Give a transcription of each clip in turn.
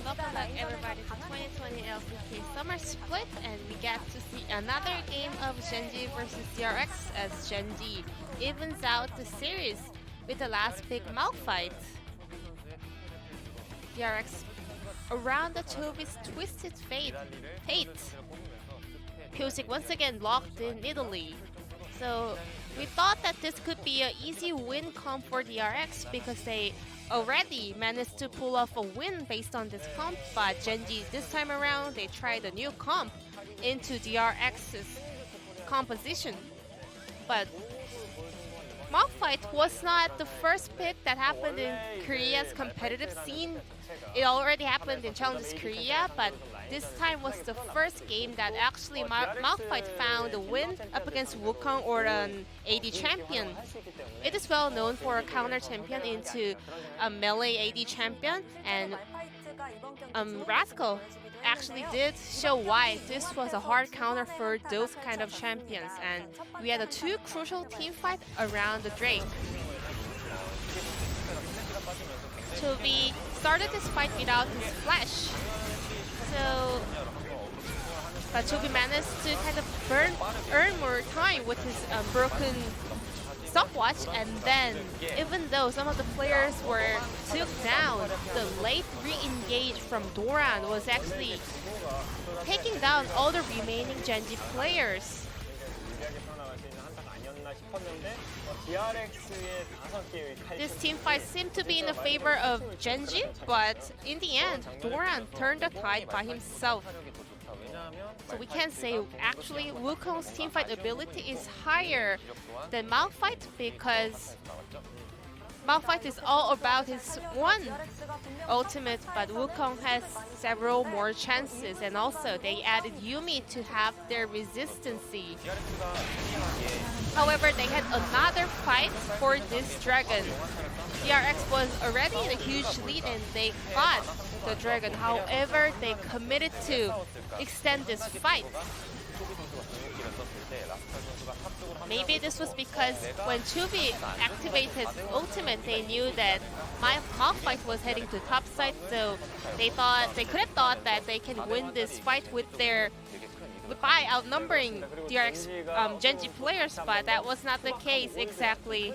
Welcome back everybody to 2020 LCK Summer Split, and we get to see another game of Gen.G versus DRX as Gen.G evens out the series with the last big mouth fight. DRX around the Toby's twisted fate. Pyosik once again locked in Italy. So we thought that this could be an easy win comp for DRX because they already managed to pull off a win based on this comp, but Gen.G this time around, they tried a new comp into DRX's composition. But Malphite was not the first pick that happened in Korea's competitive scene. It already happened in Challengers Korea, but this time was the first game that actually Malphite found a win up against Wukong or an AD champion. It is well known for a counter champion into a melee AD champion, and Rascal actually did show why this was a hard counter for those kind of champions, and we had a two crucial team fight around the Drake. Toby started this fight without his flash, but Toby managed to kind of earn more time with his broken stopwatch, and then even though some of the players were took down, the late re-engage from Doran was actually taking down all the remaining Gen.G players. This team fight seemed to be in the favor of Gen.G, but in the end, Doran turned the tide by himself. So we can say actually Wukong's teamfight ability is higher than Malphite because Malphite is all about his one ultimate, but Wukong has several more chances, and also they added Yuumi to have their resistancy. However, they had another fight for this dragon. DRX was already in a huge lead and they got the dragon. However, they committed to extend this fight. Maybe this was because when Toby activated ultimate, they knew that Malphite was heading to top side, so they could have thought that they can win this fight by outnumbering DRX Gen.G players, but that was not the case exactly.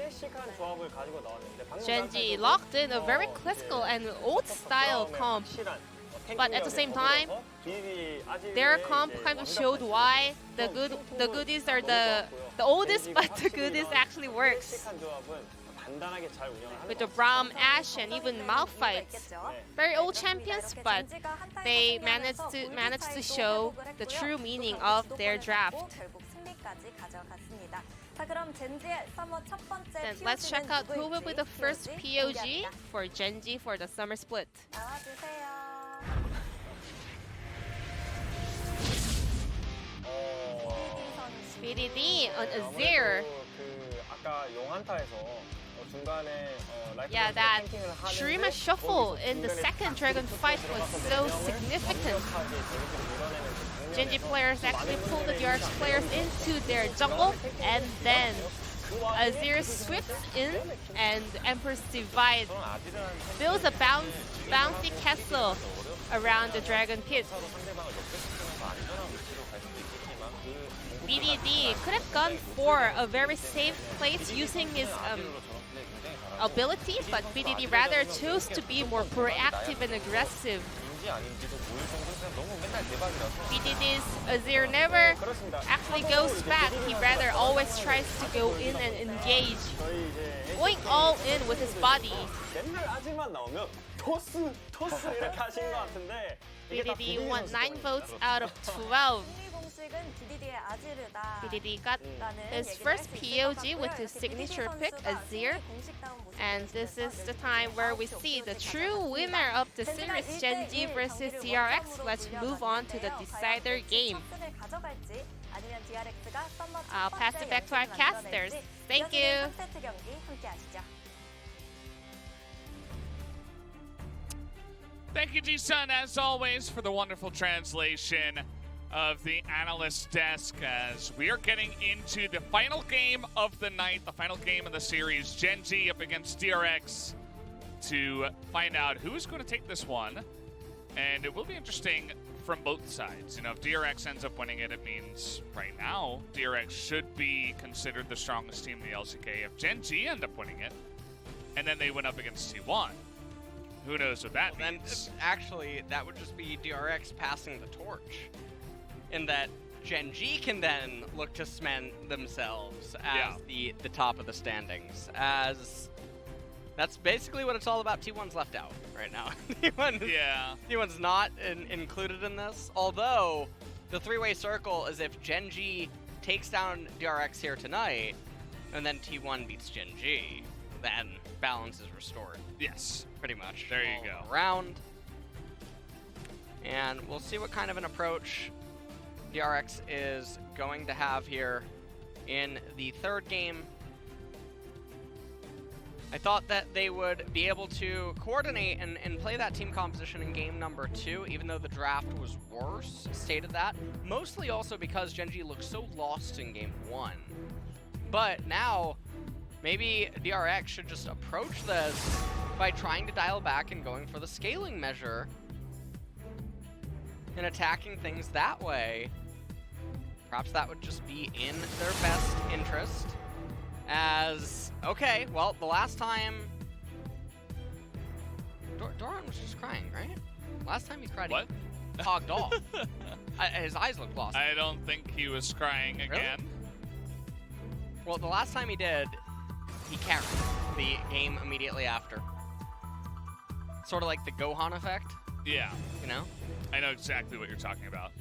Gen.G locked in a very classical and old style comp, but at the same time, their comp kind of showed why the goodies are the oldest, but the goodies actually works. With the Braum, Ashe, and even Malphite, very old champions, but they managed to show the true meaning of their draft. Then let's check out who will be the first POG for Gen.G for the summer split. BDD on Azir. Yeah, that Shurima shuffle in the second dragon fight was so significant. Gen.G players actually pulled the DRX players into their jungle, and then Azir sweeps in and Emperor's Divide builds a bouncy castle around the dragon pit. BDD could have gone for a very safe place using his ability, but BDD rather chose to be more proactive and aggressive. BDD's Azir never actually goes back, he rather always tries to go in and engage, going all in with his body. BDD won 9 votes out of 12. BDD got his first POG with his signature pick, Azir. And this is the time where we see the true winner of the series, Gen.G versus DRX. Let's move on to the decider game. I'll pass it back to our casters. Thank you. Thank you, Ji-sun, as always, for the wonderful translation of the analyst desk as we are getting into the final game of the night, the final game of the series, Gen.G up against DRX, to find out who's going to take this one. And it will be interesting from both sides. You know, if DRX ends up winning it, it means right now DRX should be considered the strongest team in the LCK. If Gen.G end up winning it, and then they went up against T1, who knows what that means? Then actually, that would just be DRX passing the torch, in that Gen.G can then look to cement themselves as the top of the standings. As that's basically what it's all about. T1's left out right now. T1's not included in this. Although the three-way circle is if Gen.G takes down DRX here tonight, and then T1 beats Gen.G, then balance is restored. Yes. Pretty much. There you go. Around. And we'll see what kind of an approach DRX is going to have here in the third game. I thought that they would be able to coordinate and play that team composition in game number 2, even though the draft was worse, stated that. Mostly also because Gen.G looked so lost in game 1. But now, maybe DRX should just approach this by trying to dial back and going for the scaling measure and attacking things that way. Perhaps that would just be in their best interest. As, okay, well, the last time... Doran was just crying, right? Last time he cried, what? He hogged off. His eyes looked lost. I don't think he was crying again. Really? Well, the last time he did, he carried the game immediately after. Sort of like the Gohan effect. Yeah. You know? I know exactly what you're talking about.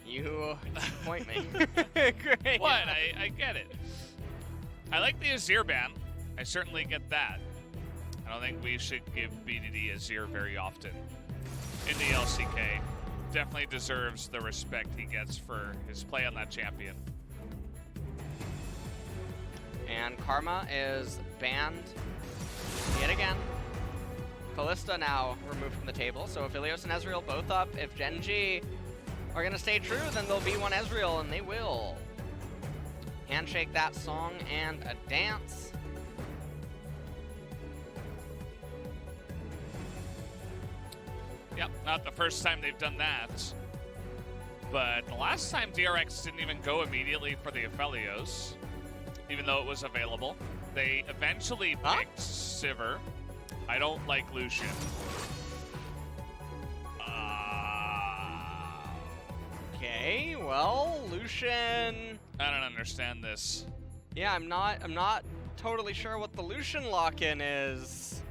You disappoint me. Great. What? I get it. I like the Azir ban. I certainly get that. I don't think we should give BDD Azir very often in the LCK. Definitely deserves the respect he gets for his play on that champion. And Karma is banned yet again. Kalista now removed from the table, so if Ilios and Ezreal both up, if Gen.G are going to stay true, then there'll be one Ezreal, and they will. Handshake that song and a dance. Yep, not the first time they've done that. But the last time DRX didn't even go immediately for the Aphelios, even though it was available. They eventually picked Sivir. I don't like Lucian. Okay, well, Lucian... I don't understand this. Yeah, I'm not totally sure what the Lucian lock-in is.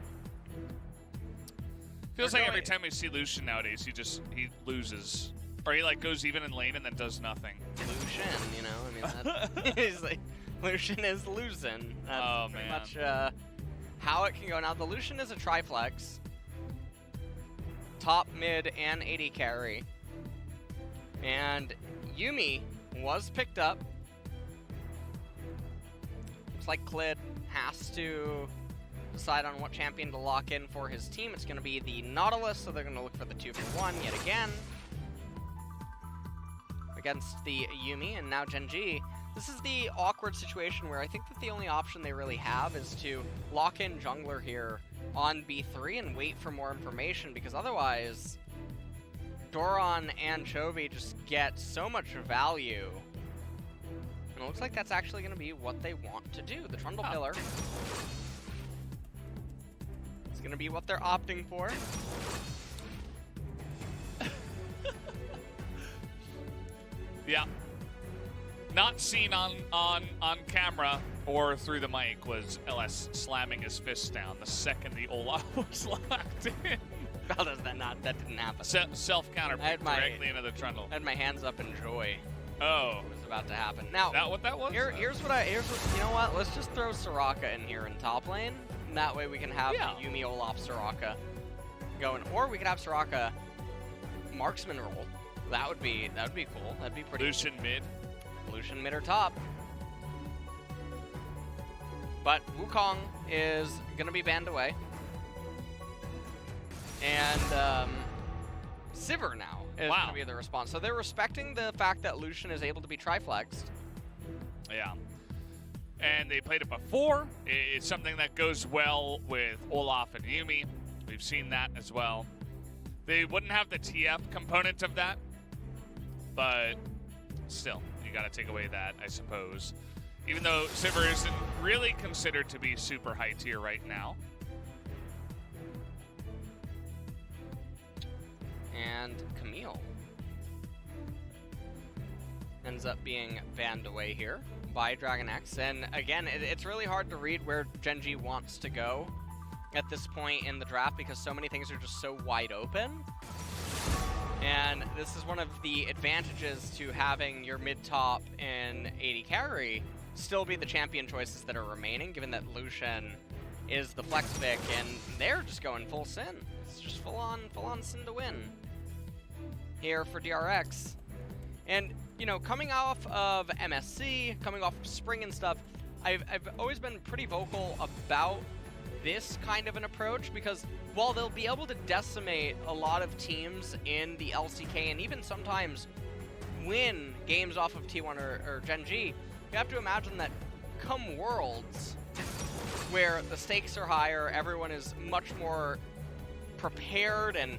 Feels like every time we see Lucian nowadays, he loses. Or he like goes even in lane and then does nothing. Lucian, you know, I mean, that, he's like, Lucian is losing. That's pretty much how it can go. Now, the Lucian is a triflex. Top, mid, and AD carry. And Yuumi was picked up. Looks like Klid has to decide on what champion to lock in for his team. It's going to be the Nautilus, so they're going to look for the 2-for-1 yet again against the Yuumi, and now Gen.G. This is the awkward situation where I think that the only option they really have is to lock in jungler here on B3 and wait for more information, because otherwise Doran and Chovy just get so much value. And it looks like that's actually going to be what they want to do. The Trundle Pillar is going to be what they're opting for. Yeah. Not seen on camera or through the mic was LS slamming his fist down the second the Olaf was locked in. How does that not? That didn't happen. Self-counter directly into the Trundle. I had my hands up in joy. Oh. It was about to happen. Now, is that what that was? Here's what, you know what? Let's just throw Soraka in here in top lane. And that way we can have the Yuumi, Olaf, Soraka going. Or we could have Soraka marksman roll. That would be cool. That'd be pretty Lucian mid. Lucian mid or top. But Wukong is going to be banned away. And Sivir now is going to be the response. So they're respecting the fact that Lucian is able to be triflexed. Yeah. And they played it before. It's something that goes well with Olaf and Yuumi. We've seen that as well. They wouldn't have the TF component of that, but still, you got to take away that, I suppose. Even though Sivir isn't really considered to be super high tier right now. And Camille ends up being banned away here by DragonX. And again, it's really hard to read where Gen.G wants to go at this point in the draft because so many things are just so wide open. And this is one of the advantages to having your mid-top and AD carry still be the champion choices that are remaining, given that Lucian is the flex pick, and they're just going full Sin. It's just full-on Sin to win here for DRX. And, you know, coming off of MSC, coming off of Spring and stuff, I've always been pretty vocal about this kind of an approach, because while they'll be able to decimate a lot of teams in the LCK and even sometimes win games off of T1 or Gen.G, you have to imagine that come Worlds, where the stakes are higher, everyone is much more prepared and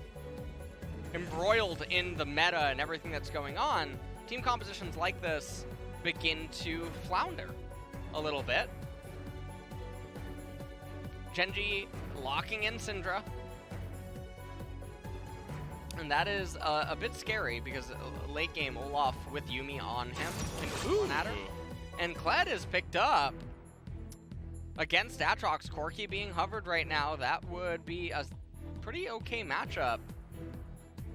embroiled in the meta and everything that's going on, team compositions like this begin to flounder a little bit. Gen.G locking in Syndra. And that is a bit scary because late game Olaf with Yuumi on him and going at her. And Kled is picked up against Aatrox. Corki being hovered right now. That would be a pretty okay matchup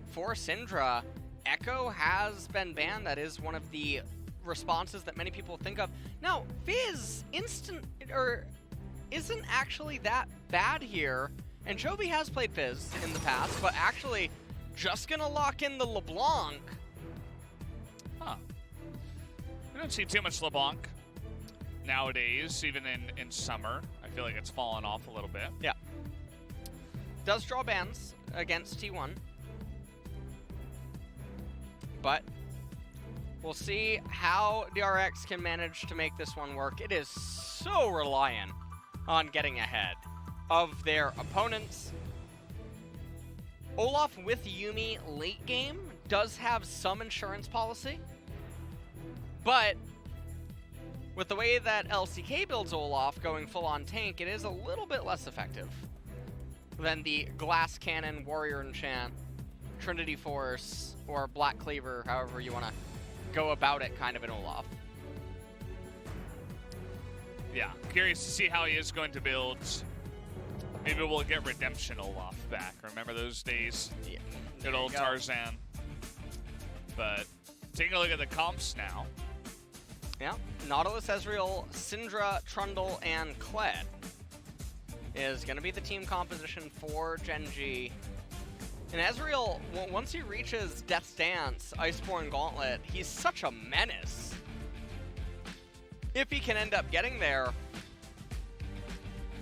for Syndra. Echo has been banned. That is one of the responses that many people think of. Now, Fizz isn't actually that bad here. And Joby has played Fizz in the past, but actually just gonna lock in the LeBlanc. Huh. We don't see too much LeBlanc nowadays, even in Summer. I feel like it's fallen off a little bit. Yeah. Does draw bans against T1. But we'll see how DRX can manage to make this one work. It is so reliant on getting ahead of their opponents. Olaf with Yuumi late game does have some insurance policy, but with the way that LCK builds Olaf going full-on tank, it is a little bit less effective than the Glass Cannon, Warrior Enchant, Trinity Force, or Black Cleaver, however you want to go about it, kind of in Olaf. Yeah, curious to see how he is going to build. Maybe we'll get Redemption Olaf back. Remember those days? Yeah. Good old Tarzan. But taking a look at the comps now. Yeah, Nautilus, Ezreal, Syndra, Trundle, and Kled is going to be the team composition for Gen.G. And Ezreal, once he reaches Death's Dance, Iceborne Gauntlet, he's such a menace. If he can end up getting there.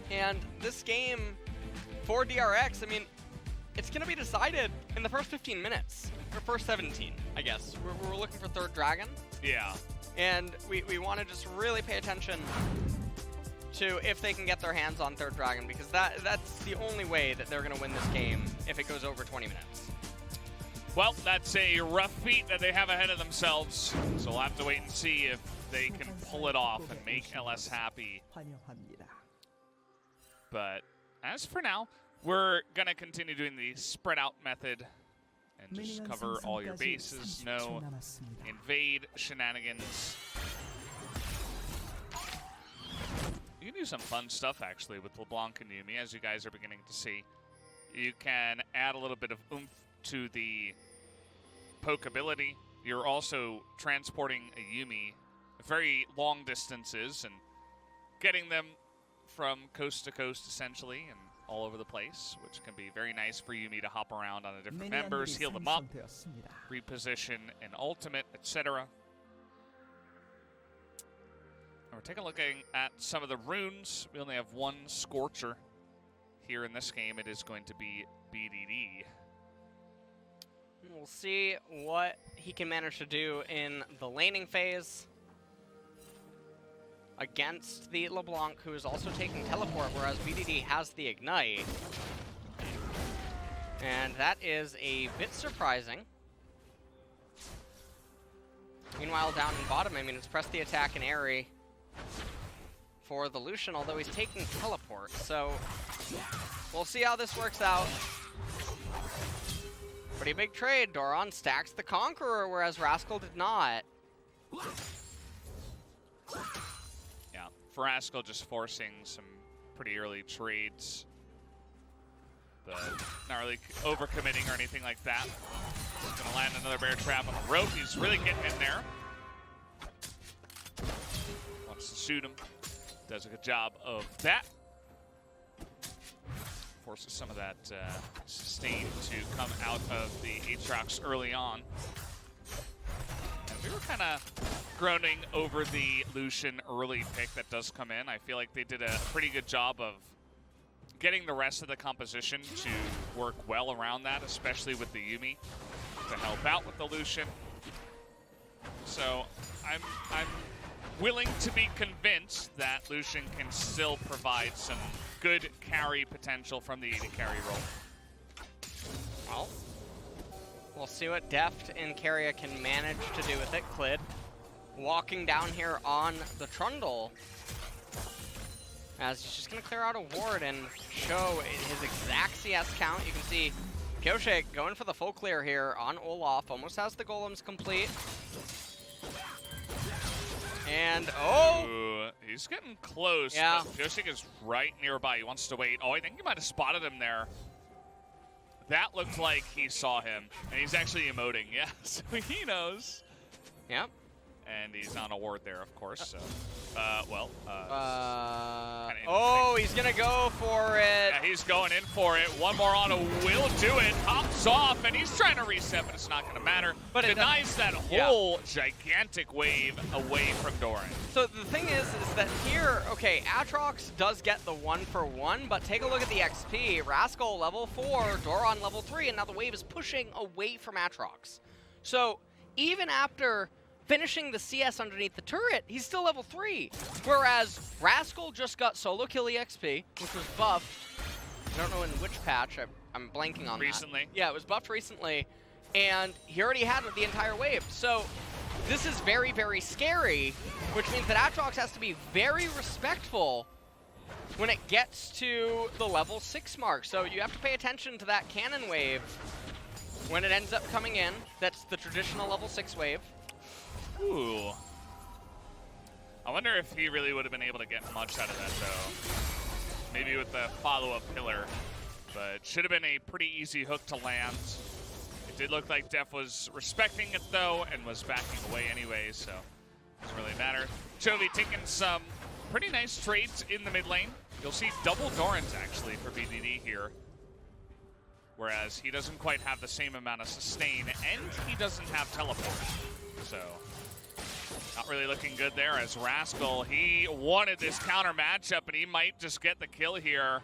And this game for DRX, I mean, it's going to be decided in the first 15 minutes. Or first 17, I guess. We're looking for third dragon. Yeah. And we want to just really pay attention to if they can get their hands on third dragon, because that's the only way that they're going to win this game if it goes over 20 minutes. Well, that's a rough feat that they have ahead of themselves. So we'll have to wait and see if they can pull it off and make LS happy. But as for now, we're going to continue doing the spread out method and just cover all your bases. No invade shenanigans. You can do some fun stuff, actually, with LeBlanc and Yuumi, as you guys are beginning to see. You can add a little bit of oomph to the poke ability. You're also transporting a Yuumi very long distances and getting them from coast to coast, essentially, and all over the place, which can be very nice for Yuumi to hop around on the different members, heal them up, reposition an ultimate, etc. We're taking a look at some of the runes. We only have one Scorcher here in this game. It is going to be BDD. We'll see what he can manage to do in the laning phase against the LeBlanc, who is also taking Teleport, whereas BDD has the Ignite. And that is a bit surprising. Meanwhile, down in bottom, I mean, it's press the attack and Airy for the Lucian, although he's taking teleport. So we'll see how this works out. Pretty big trade. Doran stacks the Conqueror, whereas Rascal did not. Yeah, Rascal just forcing some pretty early trades, but not really overcommitting or anything like that. He's gonna land another bear trap on the rope. He's really getting in there. Wants to shoot him. Does a good job of that. Forces some of that sustain to come out of the Aatrox early on. And we were kind of groaning over the Lucian early pick that does come in. I feel like they did a pretty good job of getting the rest of the composition to work well around that, especially with the Yuumi to help out with the Lucian. So I'm willing to be convinced that Lucian can still provide some good carry potential from the AD carry role. Well, we'll see what Deft and Keria can manage to do with it. Clid walking down here on the Trundle, as he's just going to clear out a ward and show his exact CS count. You can see Kyoshik going for the full clear here on Olaf, almost has the golems complete. And, Ooh, he's getting close, yeah. but Kyoshik is right nearby. He wants to wait. Oh, I think he might have spotted him there. That looked like he saw him, and he's actually emoting, yeah, so he knows. Yep. And he's on a ward there, of course, so, oh, he's gonna go for it. Yeah, he's going in for it. One more on a will do it. Hops off, and he's trying to reset, but it's not gonna matter. But denies that whole gigantic wave away from Doran. So the thing is that here, okay, Aatrox does get the 1-for-1, but take a look at the XP. Rascal level 4, Doran level 3, and now the wave is pushing away from Aatrox. So even after finishing the CS underneath the turret, he's still level 3. Whereas Rascal just got solo kill EXP, which was buffed. I don't know in which patch, I'm blanking on Recently. that. Yeah, it was buffed recently, and he already had the entire wave. So this is very, very scary, which means that Aatrox has to be very respectful when it gets to the level 6 mark. So you have to pay attention to that cannon wave when it ends up coming in. That's the traditional level 6 wave. Ooh. I wonder if he really would have been able to get much out of that, though. Maybe with the follow-up pillar. But should have been a pretty easy hook to land. It did look like Def was respecting it, though, and was backing away anyway, so doesn't really matter. Chovy taking some pretty nice trades in the mid lane. You'll see double Dorans, actually, for BDD here. Whereas he doesn't quite have the same amount of sustain, and he doesn't have teleport. So not really looking good there, as Rascal, he wanted this counter matchup, and he might just get the kill here.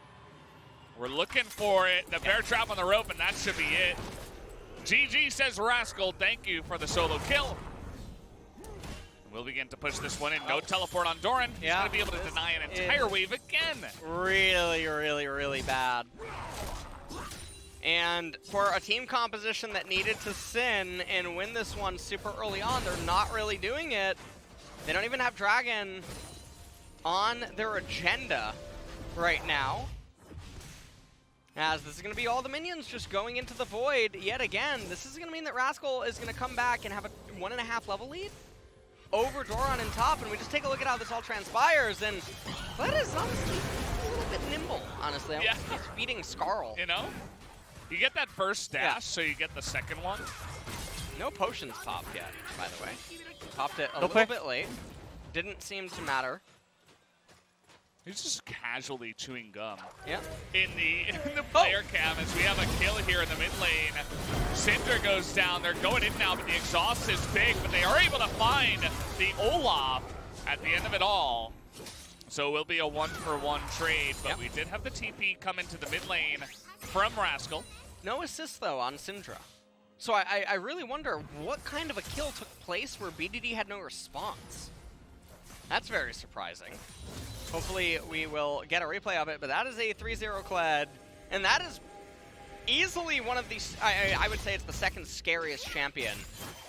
We're looking for it. The bear trap on the rope, and that should be it. GG, says Rascal. Thank you for the solo kill. We'll begin to push this one in. No teleport on Doran. He's going to be able to deny an entire wave again. Really, really, really bad. And for a team composition that needed to sin and win this one super early on, they're not really doing it. They don't even have Dragon on their agenda right now, as this is going to be all the minions just going into the void yet again. This is going to mean that Rascal is going to come back and have a 1.5 level lead over Doran in top, and we just take a look at how this all transpires, and that is honestly a little bit nimble, honestly. Yeah. He's beating Skarl. You know? You get that first dash, so you get the second one. No potions popped yet, by the way. Popped it a little bit late. Didn't seem to matter. He's just casually chewing gum. Yep. In the player cam, as we have a kill here in the mid lane. Cinder goes down. They're going in now, but the exhaust is big, but they are able to find the Olaf at the end of it all. So it will be a 1-for-1 trade, but we did have the TP come into the mid lane from Rascal. No assist, though, on Syndra. So I really wonder what kind of a kill took place where BDD had no response. That's very surprising. Hopefully we will get a replay of it, but that is a 3-0 Kled, and that is easily one of these, I would say it's the second scariest champion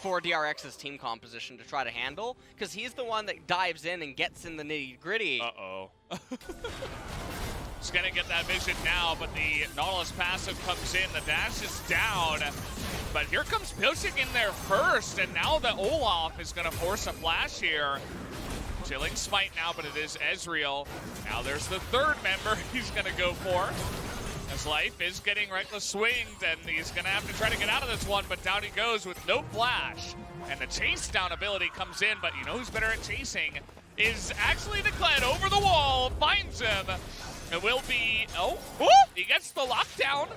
for DRX's team composition to try to handle, because he's the one that dives in and gets in the nitty-gritty. Uh-oh. He's gonna get that vision now, but the Nautilus passive comes in, the dash is down, but here comes Pyosik in there first, and now the Olaf is gonna force a flash here. Chilling smite now, but it is Ezreal. Now there's the third member he's gonna go for. His life is getting reckless swinged, and he's gonna have to try to get out of this one, but down he goes with no flash. And the chase down ability comes in, but you know who's better at chasing is actually the Kled over the wall, finds him. It will be, he gets the lockdown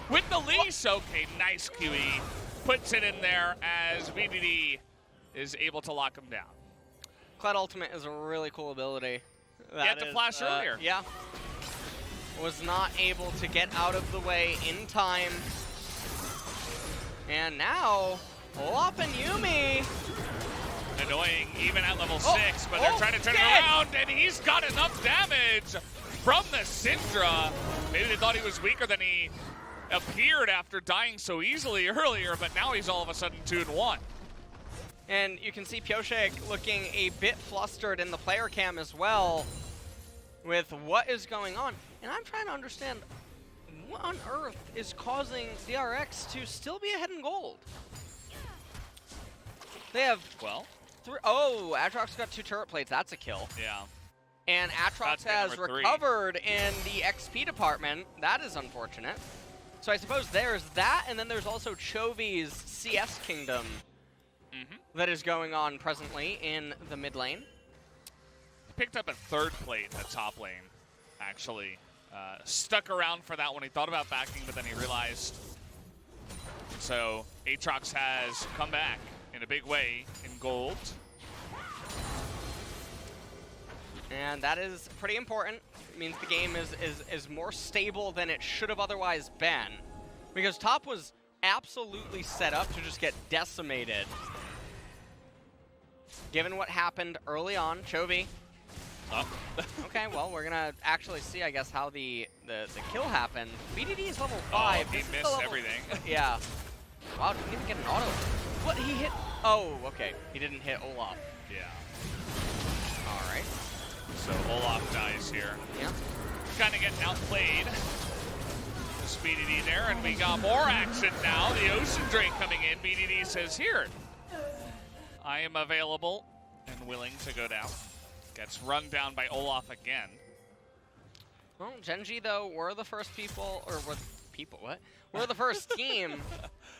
with the leash. Okay, nice QE. Puts it in there as VDD is able to lock him down. Kled Ultimate is a really cool ability. He had to flash earlier. Yeah. Was not able to get out of the way in time. And now, Olaf and Yuumi. Annoying even at level 6, but they're trying to turn it around, and he's got enough damage from the Syndra. Maybe they thought he was weaker than he appeared after dying so easily earlier, but now he's all of a sudden 2-1. And you can see Pyosik looking a bit flustered in the player cam as well with what is going on. And I'm trying to understand what on earth is causing DRX to still be ahead in gold. They have Aatrox got 2 turret plates. That's a kill. Yeah. And Aatrox has recovered in the XP department. That is unfortunate. So I suppose there's that, and then there's also Chovy's CS Kingdom that is going on presently in the mid lane. Picked up a 3rd plate in the top lane, actually. Stuck around for that one. He thought about backing, but then he realized. So Aatrox has come back in a big way in gold. And that is pretty important. It means the game is more stable than it should have otherwise been. Because top was absolutely set up to just get decimated. Given what happened early on, Chovy. Okay, well, we're gonna actually see, I guess, how the kill happened. BDD is level 5. He missed everything. Yeah. Wow, didn't even get an auto. What, he hit? Oh, okay. He didn't hit Olaf. Yeah. All right. So Olaf dies here. Yeah. Kind of getting outplayed. The BDD there, and we got more action now. The Ocean Drake coming in. BDD says, here, I am available and willing to go down. Gets run down by Olaf again. Well, Gen.G, though, were the first We're the first team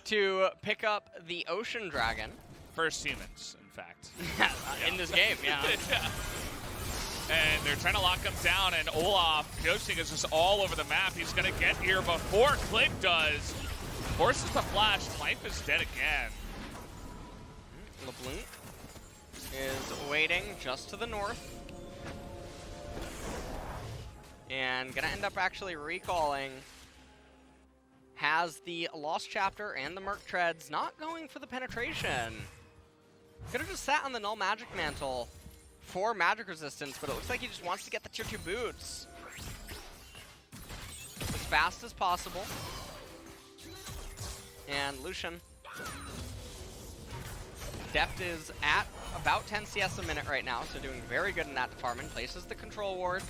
to pick up the Ocean Dragon. First humans, in fact. In this game, yeah. Yeah. And they're trying to lock him down, and Olaf, Pyosik is just all over the map. He's going to get here before Click does. Forces the flash. Life is dead again. LeBlanc is waiting just to the north. And going to end up actually recalling. Has the Lost Chapter and the Merc Treads not going for the penetration. Could have just sat on the Null Magic Mantle for magic resistance, but it looks like he just wants to get the tier 2 boots as fast as possible. And Lucian. Deft is at about 10 CS a minute right now, so doing very good in that department. Places the control ward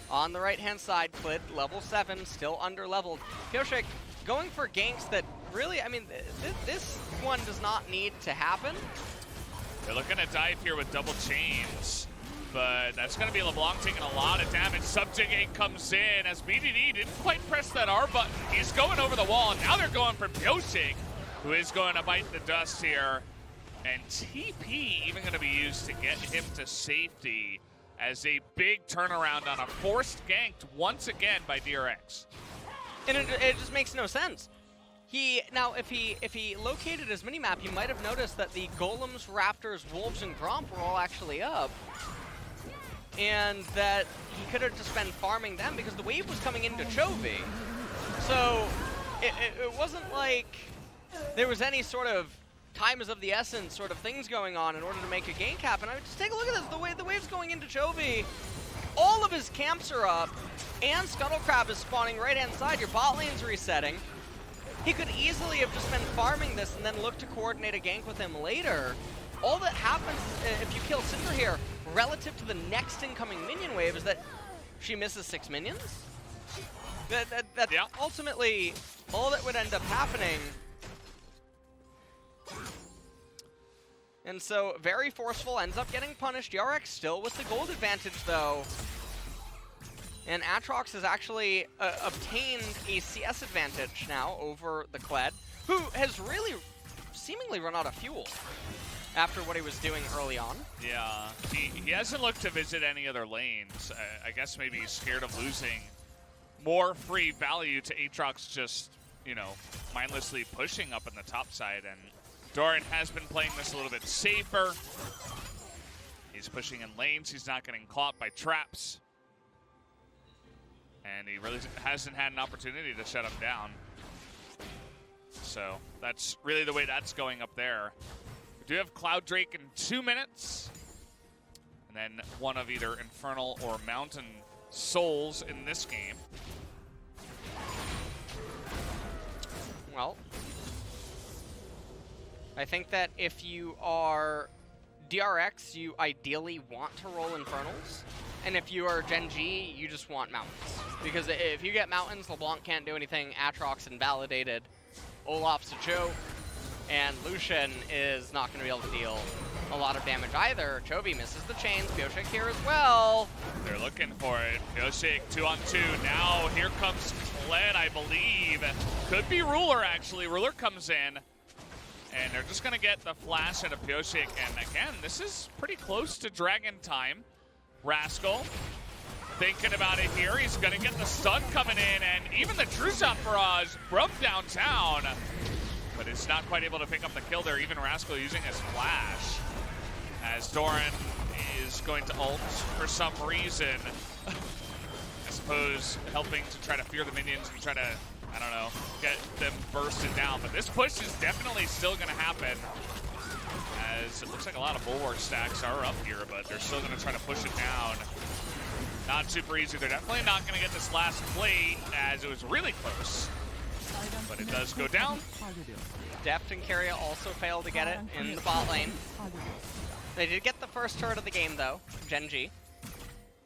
on the right-hand side. Klid, level 7, still under-leveled. Pyosik going for ganks that really, I mean, this one does not need to happen. They're looking to dive here with double chains, but that's going to be LeBlanc taking a lot of damage. Subjugate comes in as BDD didn't quite press that R button. He's going over the wall, and now they're going for Pyosik, who is going to bite the dust here. And TP even going to be used to get him to safety as a big turnaround on a forced ganked once again by DRX. And it just makes no sense. Now, if he located his minimap, he might have noticed that the Golems, Raptors, Wolves, and Gromp were all actually up. And that he could have just been farming them because the wave was coming into Chovy. So it wasn't like there was any sort of time is of the essence sort of things going on in order to make a gank happen. I mean, just take a look at this. The wave's going into Chovy. All of his camps are up, and Scuttlecrab is spawning right-hand side. Your bot lane's resetting. He could easily have just been farming this and then look to coordinate a gank with him later. All that happens if you kill Cinder here, relative to the next incoming minion wave, is that she misses 6 minions. That's ultimately all that would end up happening. And so, very forceful, ends up getting punished. DRX still with the gold advantage, though. And Aatrox has actually obtained a CS advantage now over the Kled, who has really seemingly run out of fuel after what he was doing early on. Yeah, he hasn't looked to visit any other lanes. I guess maybe he's scared of losing more free value to Aatrox just, you know, mindlessly pushing up in the top side. And Doran has been playing this a little bit safer. He's pushing in lanes. He's not getting caught by traps. And he really hasn't had an opportunity to shut him down. So that's really the way that's going up there. We do have Cloud Drake in 2 minutes. And then one of either Infernal or Mountain Souls in this game. Well, I think that if you are DRX, you ideally want to roll Infernals. And if you are Gen.G, you just want Mountains. Because if you get Mountains, LeBlanc can't do anything, Aatrox invalidated, Olaf's a joke, and Lucian is not going to be able to deal a lot of damage either. Chovy misses the chains, Pioshik here as well. They're looking for it. Pioshik 2-on-2. Now here comes Kled, I believe. Could be Ruler, actually. Ruler comes in. And they're just going to get the flash out of Pioshik. And again, this is pretty close to Dragon time. Rascal thinking about it here. He's going to get the stun coming in. And even the True Shot barrage from downtown. But it's not quite able to pick up the kill there. Even Rascal using his flash. As Doran is going to ult for some reason. I suppose helping to try to fear the minions and try to, I don't know, get them bursted down. But this push is definitely still going to happen. As it looks like a lot of Bulwark stacks are up here, but they're still going to try to push it down. Not super easy. They're definitely not going to get this last play, as it was really close. But it does go down. Deft and Keria also failed to get it in the bot lane. They did get the first turret of the game, though, Gen.G.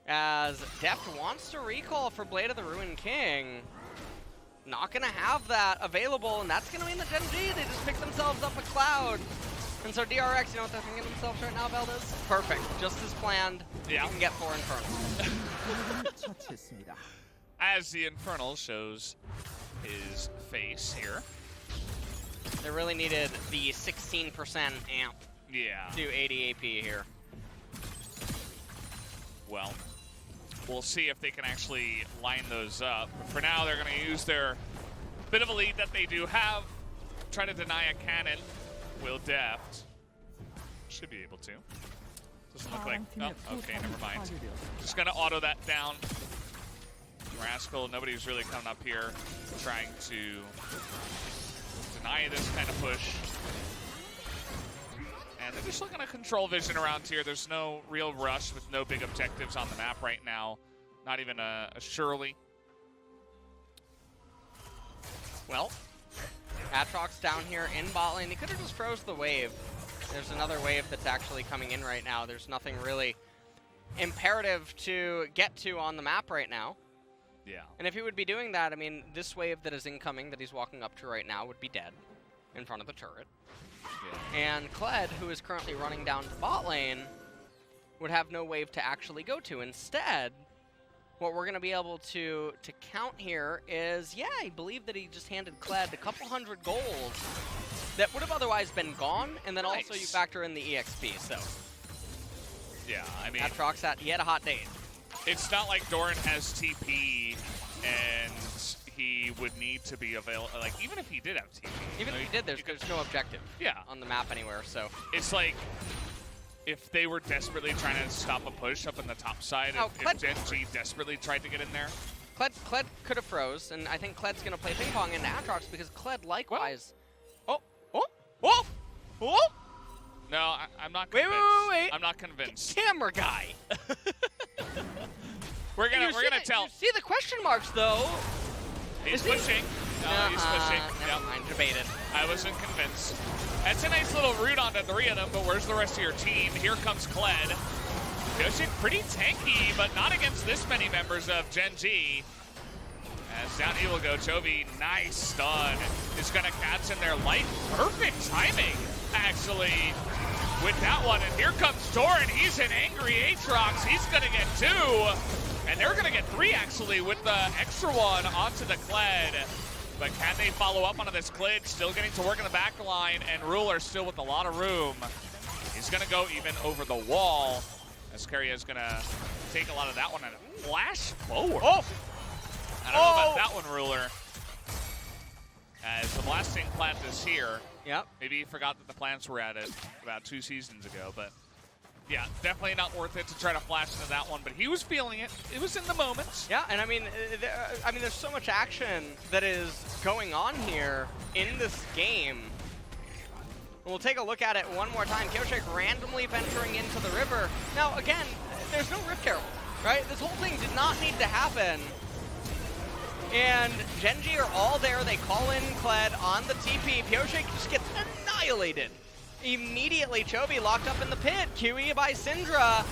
As Deft wants to recall for Blade of the Ruined King. Not going to have that available, and that's going to mean that Gen.G, they just pick themselves up a Cloud. And so DRX, you know what they're thinking themselves right now, Valdez? Perfect, just as planned. Yeah. You can get 4 Infernals. As the Infernal shows his face here. They really needed the 16% amp to 80 AP here. Well, we'll see if they can actually line those up. But for now, they're going to use their bit of a lead that they do have. Try to deny a cannon. Will Deft. Should be able to. Doesn't look like... Oh, okay, never mind. Just going to auto that down. Rascal, nobody's really coming up here trying to deny this kind of push. And they're just looking to control vision around here. There's no real rush with no big objectives on the map right now. Not even a Shirley. Well, Aatrox down here in bot lane. He could have just froze the wave. There's another wave that's actually coming in right now. There's nothing really imperative to get to on the map right now. Yeah. And if he would be doing that, I mean, this wave that is incoming that he's walking up to right now would be dead in front of the turret. Yeah. And Kled, who is currently running down to bot lane, would have no wave to actually go to. Instead, what we're going to be able to count here is, yeah, I believe that he just handed Kled a couple hundred gold that would have otherwise been gone, and then also you factor in the EXP, so. Yeah, I mean... Aatrox, he had a hot date. It's not like Doran has TP and he would need to be available. Like, even if he did have TP. Even if he did, there's no objective on the map anywhere, so. It's like, if they were desperately trying to stop a push up in the top side, if Gen.G desperately tried to get in there. Kled could have froze, and I think Kled's going to play ping pong into Aatrox because Kled likewise. No, I'm not convinced. Wait. I'm not convinced. Camera guy. we're gonna tell. You see the question marks though. He's pushing. he's pushing. Never mind, debated. I wasn't convinced. That's a nice little route onto 3 of them, but where's the rest of your team? Here comes Kled. Yoshik pretty tanky, but not against this many members of Gen.G. As down he will go, Chovy, nice stun. Is gonna catch in their light. Perfect timing, actually, with that one. And here comes Doran, he's an angry Aatrox. He's gonna get 2, and they're gonna get 3 actually with the extra one onto the Kled. But can they follow up onto this Kled? Still getting to work in the back line, and Ruler still with a lot of room. He's gonna go even over the wall. Ascaria is gonna take a lot of that one and flash forward. Oh! I don't know about that one, Ruler. As the blasting plant is here. Yep. Maybe he forgot that the plants were at it about 2 seasons ago, but yeah, definitely not worth it to try to flash into that one, but he was feeling it. It was in the moments. Yeah, and I mean, there's so much action that is going on here in this game. We'll take a look at it one more time. Kyoshik randomly venturing into the river. Now, again, there's no Rift Herald, right? This whole thing did not need to happen. And Gen.G are all there. They call in Kled on the TP. Kyoshik just gets annihilated. Immediately, Chovy locked up in the pit. QE by Syndra.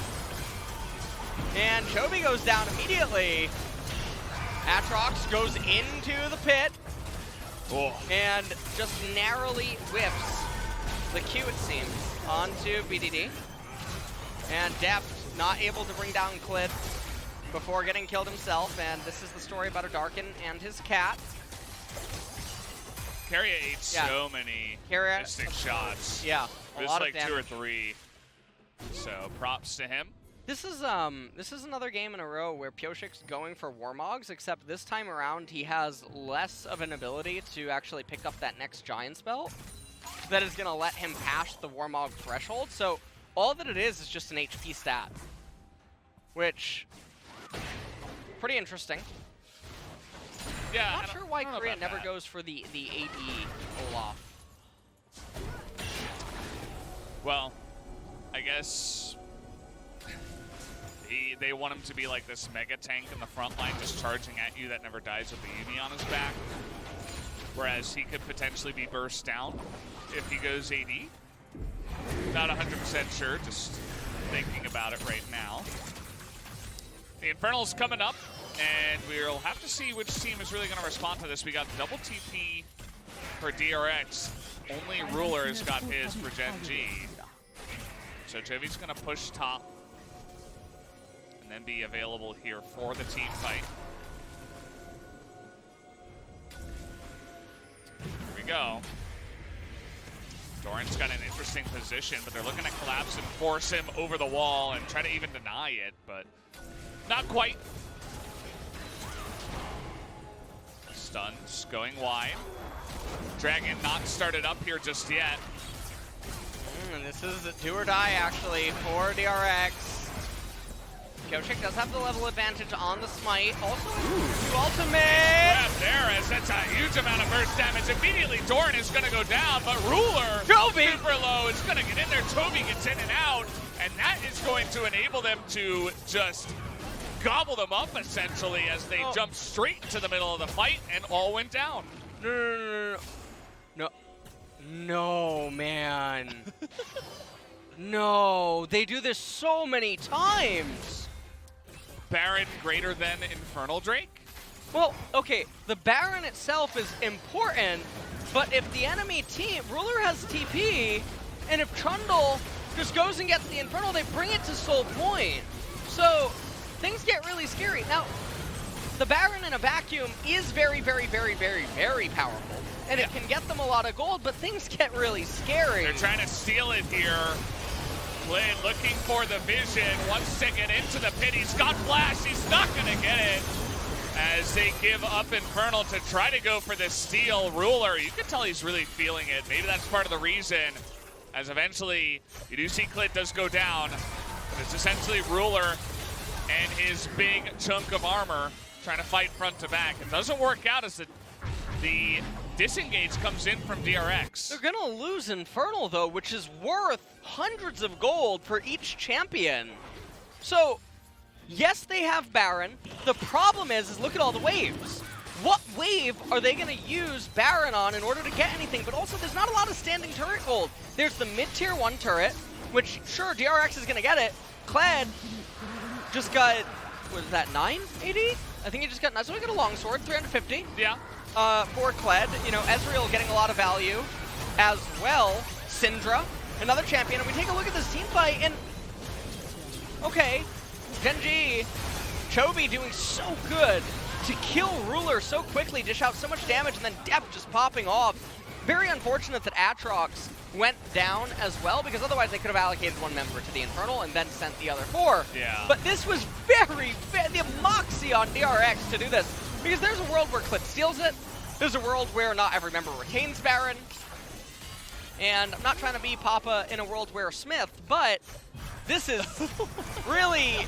And Chovy goes down immediately. Aatrox goes into the pit. Oh. And just narrowly whiffs the Q, it seems, onto BDD. And Deft not able to bring down Kled before getting killed himself. And this is the story about a Darkin and his cat. Keria ate so many mystic shots. Yeah, it was like 2 or 3. So props to him. This is another game in a row where Pyoshik's going for Warmogs, except this time around he has less of an ability to actually pick up that next giant spell that is going to let him pass the Warmog threshold. So all that it is just an HP stat, which pretty interesting. Yeah, I'm not sure why Korea never goes for the AD Olaf. Well, I guess they want him to be like this mega tank in the front line, just charging at you that never dies with the Yuumi on his back. Whereas he could potentially be burst down if he goes AD. Not 100% sure, just thinking about it right now. The Infernal's coming up, and we'll have to see which team is really going to respond to this. We got double TP for DRX. Only Ruler's got his for Gen.G. So Jovi's going to push top and then be available here for the team fight. Here we go. Doran's got an interesting position, but they're looking to collapse and force him over the wall and try to even deny it, but not quite. Stuns going wide. Dragon not started up here just yet. And this is a do or die actually for DRX. Kyoshik does have the level advantage on the smite. Also, ultimate! Yeah, there is. That's a huge amount of burst damage. Immediately, Doran is going to go down, but Ruler, Chovy, super low, is going to get in there. Chovy gets in and out, and that is going to enable them to just gobble them up, essentially, as they jump straight into the middle of the fight, and all went down. No, man. No, they do this so many times. Baron greater than Infernal Drake? Well, okay, the Baron itself is important, but if the enemy team, Ruler has TP, and if Trundle just goes and gets the Infernal, they bring it to Soul Point. So things get really scary. Now, the Baron in a vacuum is very, very, very, very, very powerful. And it can get them a lot of gold, but things get really scary. They're trying to steal it here. Flynn looking for the vision, wants to get into the pit. He's got flash, he's not gonna get it. As they give up Infernal to try to go for this steal. Ruler, you can tell he's really feeling it. Maybe that's part of the reason. As eventually, you do see Clit does go down, but it's essentially Ruler and his big chunk of armor trying to fight front to back. It doesn't work out as the disengage comes in from DRX. They're gonna lose Infernal though, which is worth hundreds of gold for each champion. So, yes, they have Baron. The problem is look at all the waves. what wave are they going to use Baron on in order to get anything? But also, there's not a lot of standing turret gold. There's the mid-tier 1 turret, which, sure, DRX is going to get it. Kled just got, what is that, 9 AD? I think he just got, so we got a longsword, 350. Yeah. For Kled. You know, Ezreal getting a lot of value as well. Syndra, another champion. And we take a look at this team fight, and okay, Gen.G, Chovy doing so good to kill Ruler so quickly, dish out so much damage, and then Depth just popping off. Very unfortunate that Aatrox went down as well, because otherwise they could have allocated one member to the Infernal and then sent the other 4. Yeah. But this was very, the moxie on DRX to do this, because there's a world where Clip steals it, there's a world where not every member retains Baron, and I'm not trying to be Papa in a world where Smith, but this is really...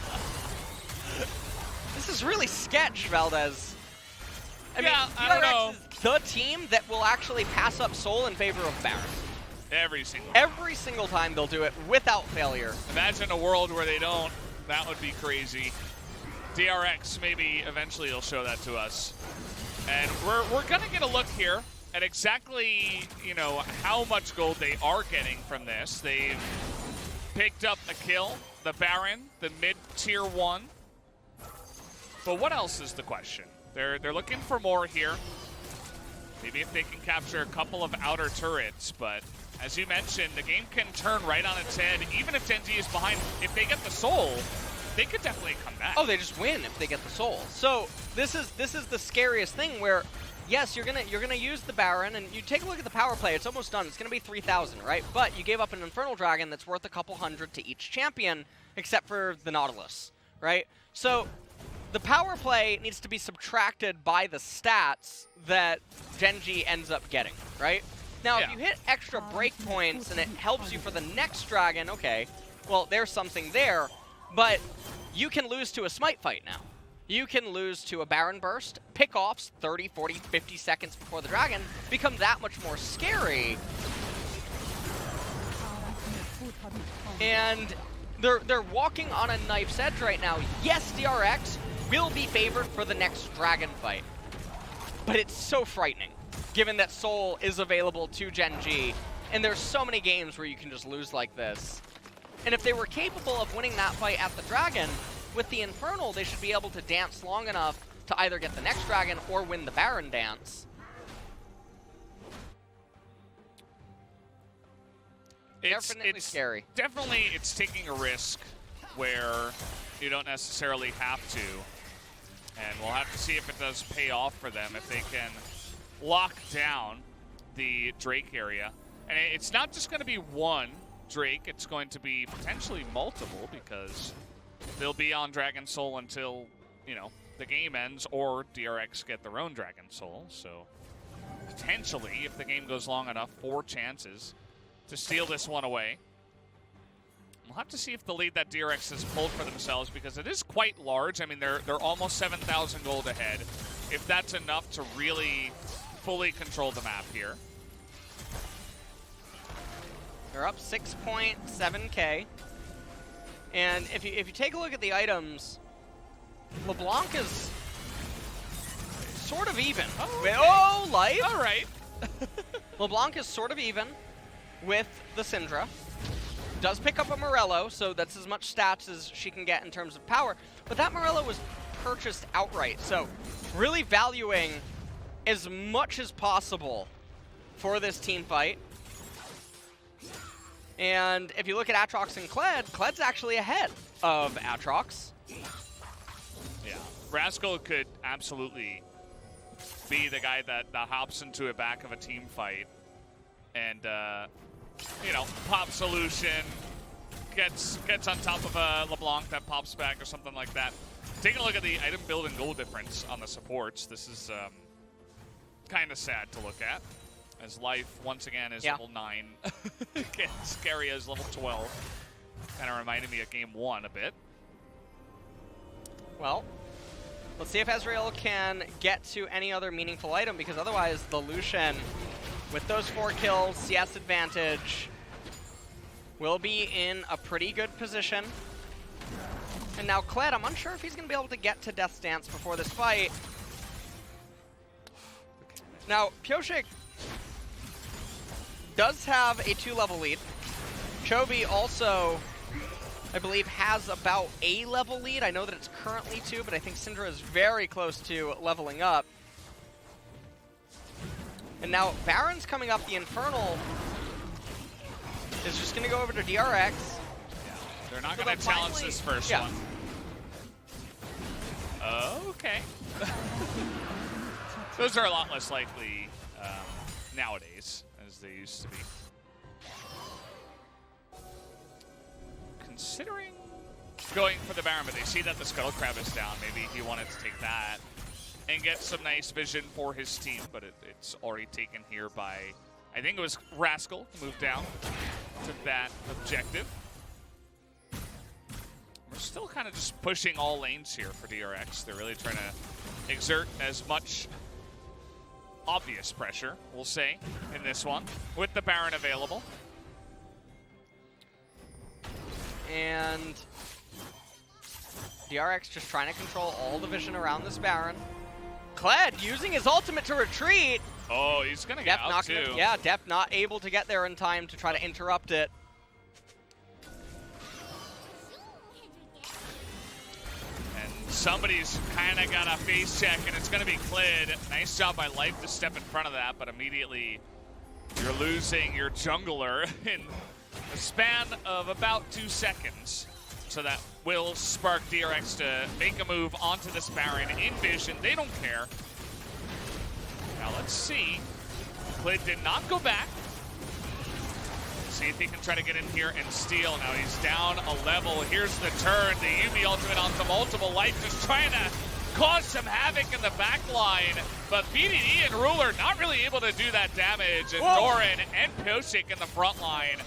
This is really sketch, Valdez. I mean, I don't know. DRX is the team that will actually pass up Soul in favor of Baron. Every single time they'll do it without failure. Imagine a world where they don't. That would be crazy. DRX, maybe eventually will show that to us. And we're going to get a look here at exactly, you know, how much gold they are getting from this. They've picked up a kill, the Baron, the mid-tier 1. But what else is the question? They're looking for more here. Maybe if they can capture a couple of outer turrets, but as you mentioned, the game can turn right on its head. Even if Gen.G is behind, if they get the soul, they could definitely come back. Oh, they just win if they get the soul. So this is the scariest thing where, yes, you're gonna use the Baron, and you take a look at the power play. It's almost done. It's gonna be 3,000, right? But you gave up an Infernal Dragon that's worth a couple hundred to each champion, except for the Nautilus, right? So the power play needs to be subtracted by the stats that Gen.G ends up getting, right? Now, if you hit extra breakpoints and it helps you for the next dragon, okay, well, there's something there, but you can lose to a smite fight now. You can lose to a Baron Burst. Pick-offs 30, 40, 50 seconds before the dragon become that much more scary. And they're walking on a knife's edge right now. Yes, DRX will be favored for the next dragon fight, but it's so frightening given that Soul is available to Gen.G, and there's so many games where you can just lose like this. And if they were capable of winning that fight at the dragon, with the Infernal, they should be able to dance long enough to either get the next dragon or win the Baron dance. Definitely scary. Definitely, it's taking a risk where you don't necessarily have to. And we'll have to see if it does pay off for them, if they can lock down the Drake area. And it's not just going to be one Drake, it's going to be potentially multiple, because they'll be on Dragon Soul until, you know, the game ends, or DRX get their own Dragon Soul. So potentially, if the game goes long enough, 4 chances to steal this one away. We'll have to see if the lead that DRX has pulled for themselves, because it is quite large. I mean, they're almost 7,000 gold ahead. If that's enough to really fully control the map here. They're up 6.7k. And if you take a look at the items, LeBlanc is sort of even. Oh, life! All right. LeBlanc is sort of even with the Syndra. Does pick up a Morello, so that's as much stats as she can get in terms of power. But that Morello was purchased outright, so really valuing as much as possible for this team fight. And if you look at Aatrox and Kled, Kled's actually ahead of Aatrox. Yeah, Rascal could absolutely be the guy that hops into the back of a team fight and, you know, pop solution, gets on top of a LeBlanc that pops back or something like that. Taking a look at the item build and goal difference on the supports, this is kind of sad to look at, as Life, once again, is level 9. Again, scary as level 12. Kind of reminded me of Game 1 a bit. Well, let's see if Ezreal can get to any other meaningful item, because otherwise the Lucian, with those 4 kills, CS advantage, will be in a pretty good position. And now Kled, I'm unsure if he's going to be able to get to Death's Dance before this fight. Now, Pyosik does have a 2-level lead. Chovy also, I believe, has about a level lead. I know that it's currently 2, but I think Syndra is very close to leveling up. And now Baron's coming up. The Infernal is just going to go over to DRX. Yeah, they're not going to challenge this first one. Okay. Those are a lot less likely nowadays, as they used to be. Considering going for the Baron, but they see that the Scuttle Crab is down. Maybe he wanted to take that and get some nice vision for his team, but it's already taken here by, I think it was Rascal, moved down to that objective. We're still kind of just pushing all lanes here for DRX. They're really trying to exert as much obvious pressure, we'll say, in this one, with the Baron available. And DRX just trying to control all the vision around this Baron. Kled using his ultimate to retreat. Oh, he's going to get out too. Yeah, Dep not able to get there in time to try to interrupt it. And somebody's kind of got a face check, and it's going to be Kled. Nice job by Life to step in front of that, but immediately you're losing your jungler in a span of about 2 seconds. So that will spark DRX to make a move onto this Baron in vision. They don't care. Now let's see. Kled did not go back. See if he can try to get in here and steal. Now he's down a level. Here's the turn. The Yuumi ultimate onto multiple. Life just trying to cause some havoc in the back line. But BDD and Ruler not really able to do that damage. And Doran and Pyosik in the front line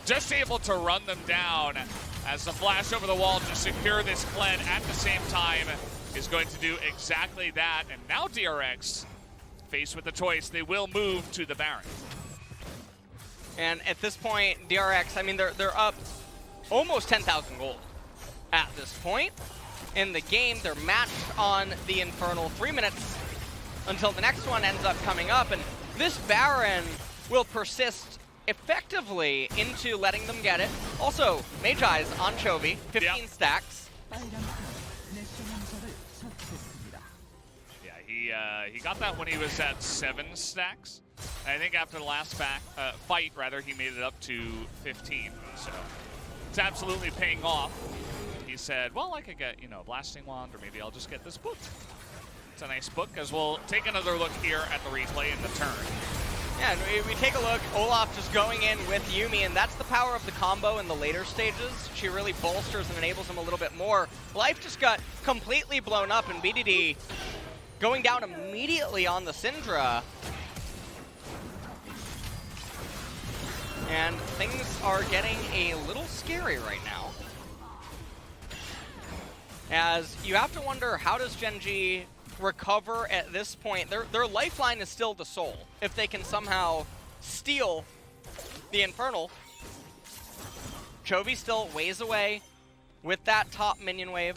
just able to run them down, as the flash over the wall to secure this Kled at the same time is going to do exactly that. And now DRX, faced with the choice, they will move to the Baron. And at this point, DRX, I mean, they're up almost 10,000 gold at this point in the game. They're matched on the Infernal. 3 minutes until the next one ends up coming up. And this Baron will persist effectively into letting them get it. Also, Magi's on Chovy, 15 stacks. Yeah, he got that when he was at 7 stacks. And I think after the last fight, he made it up to 15. So it's absolutely paying off. He said, well, I could get, a Blasting Wand, or maybe I'll just get this book. It's a nice book, as we'll take another look here at the replay in the turn. Yeah, and we take a look. Olaf just going in with Yuumi, and that's the power of the combo in the later stages. She really bolsters and enables him a little bit more. Life just got completely blown up, and BDD going down immediately on the Syndra. And things are getting a little scary right now, as you have to wonder, how does Gen.G recover at this point? Their lifeline is still the soul. If they can somehow steal the Infernal. Chovy still ways away with that top minion wave.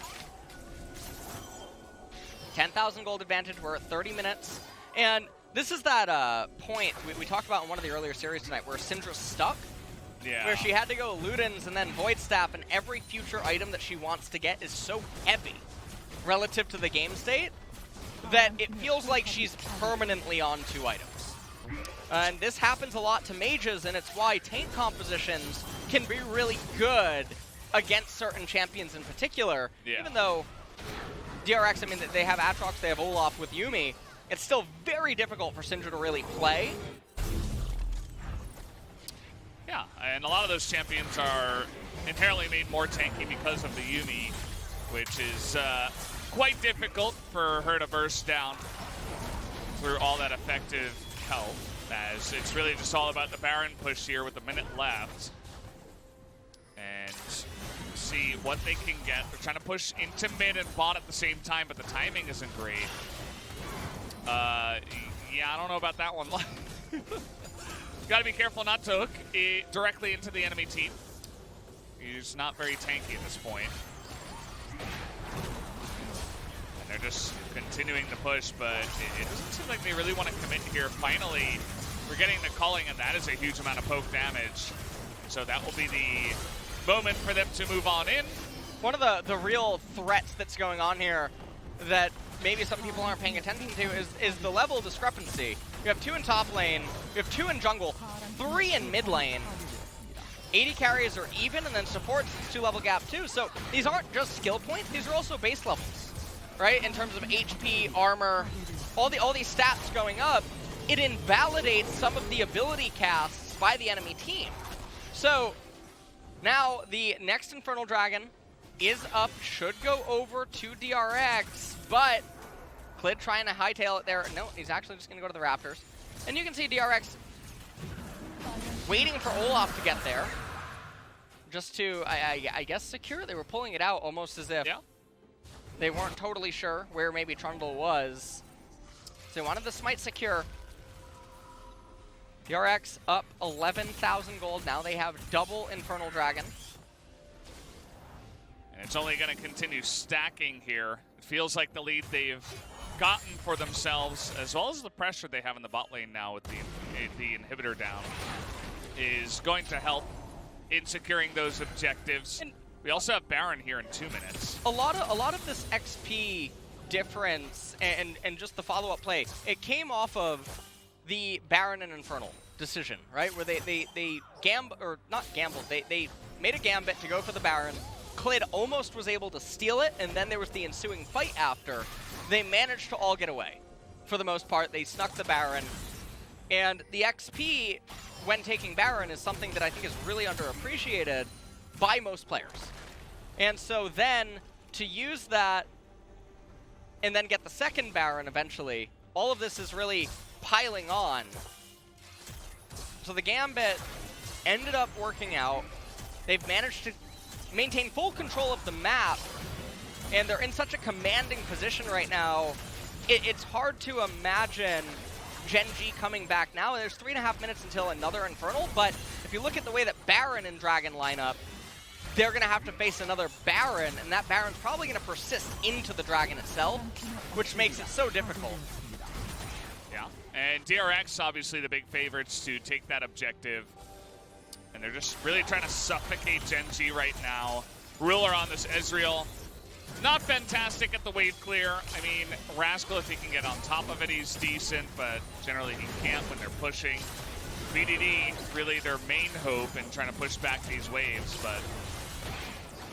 10,000 gold advantage. We're at 30 minutes. And this is that point we talked about in one of the earlier series tonight where Syndra's stuck. Yeah. Where she had to go Ludens and then Void Staff, and every future item that she wants to get is so heavy relative to the game state that it feels like she's permanently on 2 items. And this happens a lot to mages, and it's why tank compositions can be really good against certain champions in particular. Yeah. Even though DRX, I mean, they have Aatrox, they have Olaf with Yuumi, it's still very difficult for Syndra to really play. Yeah, and a lot of those champions are inherently made more tanky because of the Yuumi, which is quite difficult for her to burst down through all that effective health, as it's really just all about the Baron push here with a minute left. And see what they can get. They're trying to push into mid and bot at the same time, but the timing isn't great. Yeah, I don't know about that one. Gotta be careful not to hook it directly into the enemy team. He's not very tanky at this point. They're just continuing the push, but it doesn't seem like they really want to commit here. Finally, we're getting the calling, and that is a huge amount of poke damage. So that will be the moment for them to move on in. One of the real threats that's going on here that maybe some people aren't paying attention to is the level discrepancy. You have 2 in top lane, you have 2 in jungle, 3 in mid lane. 80 carries are even, and then supports, it's 2-level gap too. So these aren't just skill points, these are also base levels, right? In terms of HP, armor, all these stats going up, it invalidates some of the ability casts by the enemy team. So now the next Infernal Dragon is up, should go over to DRX, but Clid trying to hightail it there. No, he's actually just going to go to the Raptors. And you can see DRX waiting for Olaf to get there, just to, I guess, secure. They were pulling it out almost as if they weren't totally sure where maybe Trundle was. So they wanted the smite secure. DRX up 11,000 gold. Now they have double Infernal Dragon. And it's only going to continue stacking here. It feels like the lead they've gotten for themselves, as well as the pressure they have in the bot lane now with the inhibitor down, is going to help in securing those objectives. And we also have Baron here in 2 minutes. A lot of this XP difference and just the follow-up play, it came off of the Baron and Infernal decision, right? Where they made a gambit to go for the Baron. Clid almost was able to steal it, and then there was the ensuing fight after. They managed to all get away. For the most part, they snuck the Baron. And the XP when taking Baron is something that I think is really underappreciated by most players. And so then, to use that and then get the second Baron eventually, all of this is really piling on. So the Gambit ended up working out. They've managed to maintain full control of the map, and they're in such a commanding position right now. It's hard to imagine Gen.G coming back now. There's 3.5 minutes until another Infernal, but if you look at the way that Baron and Dragon line up, they're going to have to face another Baron, and that Baron's probably going to persist into the Dragon itself, which makes it so difficult. Yeah, and DRX obviously the big favorites to take that objective, and they're just really trying to suffocate Gen.G right now. Ruler on this Ezreal, not fantastic at the wave clear. I mean, Rascal, if he can get on top of it, he's decent, but generally he can't when they're pushing. BDD, really their main hope in trying to push back these waves, but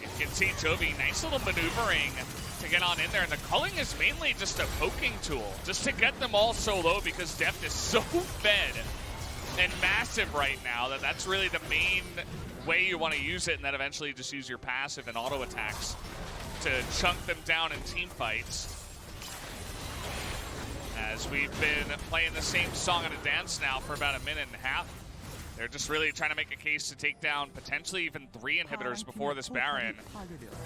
you can see Jovi, nice little maneuvering to get on in there, and the culling is mainly just a poking tool, just to get them all so low because depth is so fed and massive right now that that's really the main way you want to use it, and then eventually just use your passive and auto attacks to chunk them down in team fights. As we've been playing the same song and a dance now for about 1.5 minutes. They're just really trying to make a case to take down potentially even 3 inhibitors before this Baron.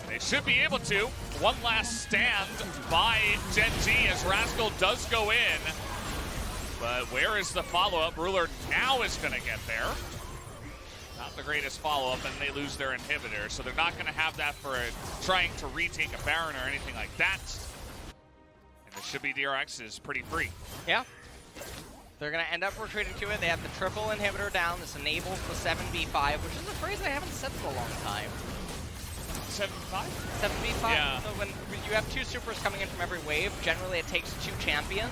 They should be able to. One last stand by Gen.G as Rascal does go in. But where is the follow-up? Ruler now is going to get there. Not the greatest follow-up, and they lose their inhibitor. So they're not going to have that for trying to retake a Baron or anything like that. And it should be DRX is pretty free. Yeah. They're going to end up retreating to it. They have the triple inhibitor down. This enables the 7v5, which is a phrase I haven't said in a long time. 7v5? 7v5. Yeah. So when you have 2 supers coming in from every wave, generally it takes 2 champions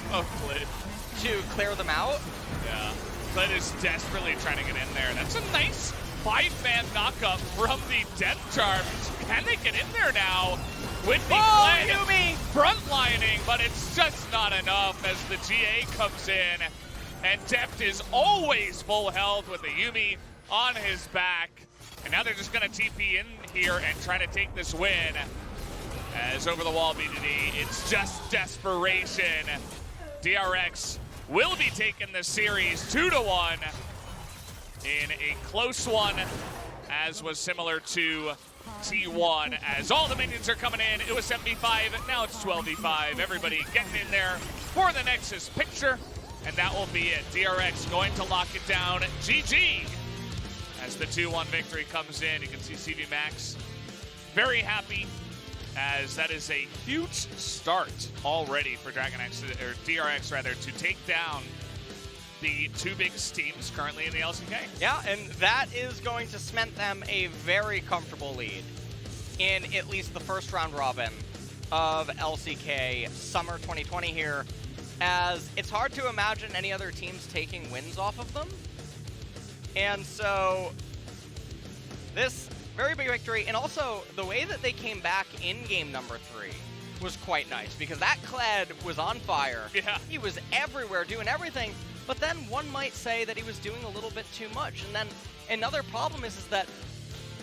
to clear them out. Yeah. Clid is desperately trying to get in there. That's a nice 5-man knockup from the Death Charm. Can they get in there now? With the Clid frontlining, but it's just not enough as the GA comes in. And Deft is always full health with a Yuumi on his back. And now they're just going to TP in here and try to take this win. As over the wall BDD, it's just desperation. DRX will be taking the series 2-1 in a close one, as was similar to T1, as all the minions are coming in. It was 7v5, now it's 12v5. Everybody getting in there for the Nexus picture, and that will be it. DRX going to lock it down. GG! As the 2-1 victory comes in, you can see CV Max very happy as that is a huge start already for DragonX, or DRX rather, to take down the two biggest teams currently in the LCK. Yeah, and that is going to cement them a very comfortable lead in at least the first round robin of LCK Summer 2020 here, as it's hard to imagine any other teams taking wins off of them. And so this very big victory, and also the way that they came back in game number 3 was quite nice, because that Kled was on fire. Yeah. He was everywhere doing everything. But then one might say that he was doing a little bit too much. And then another problem is that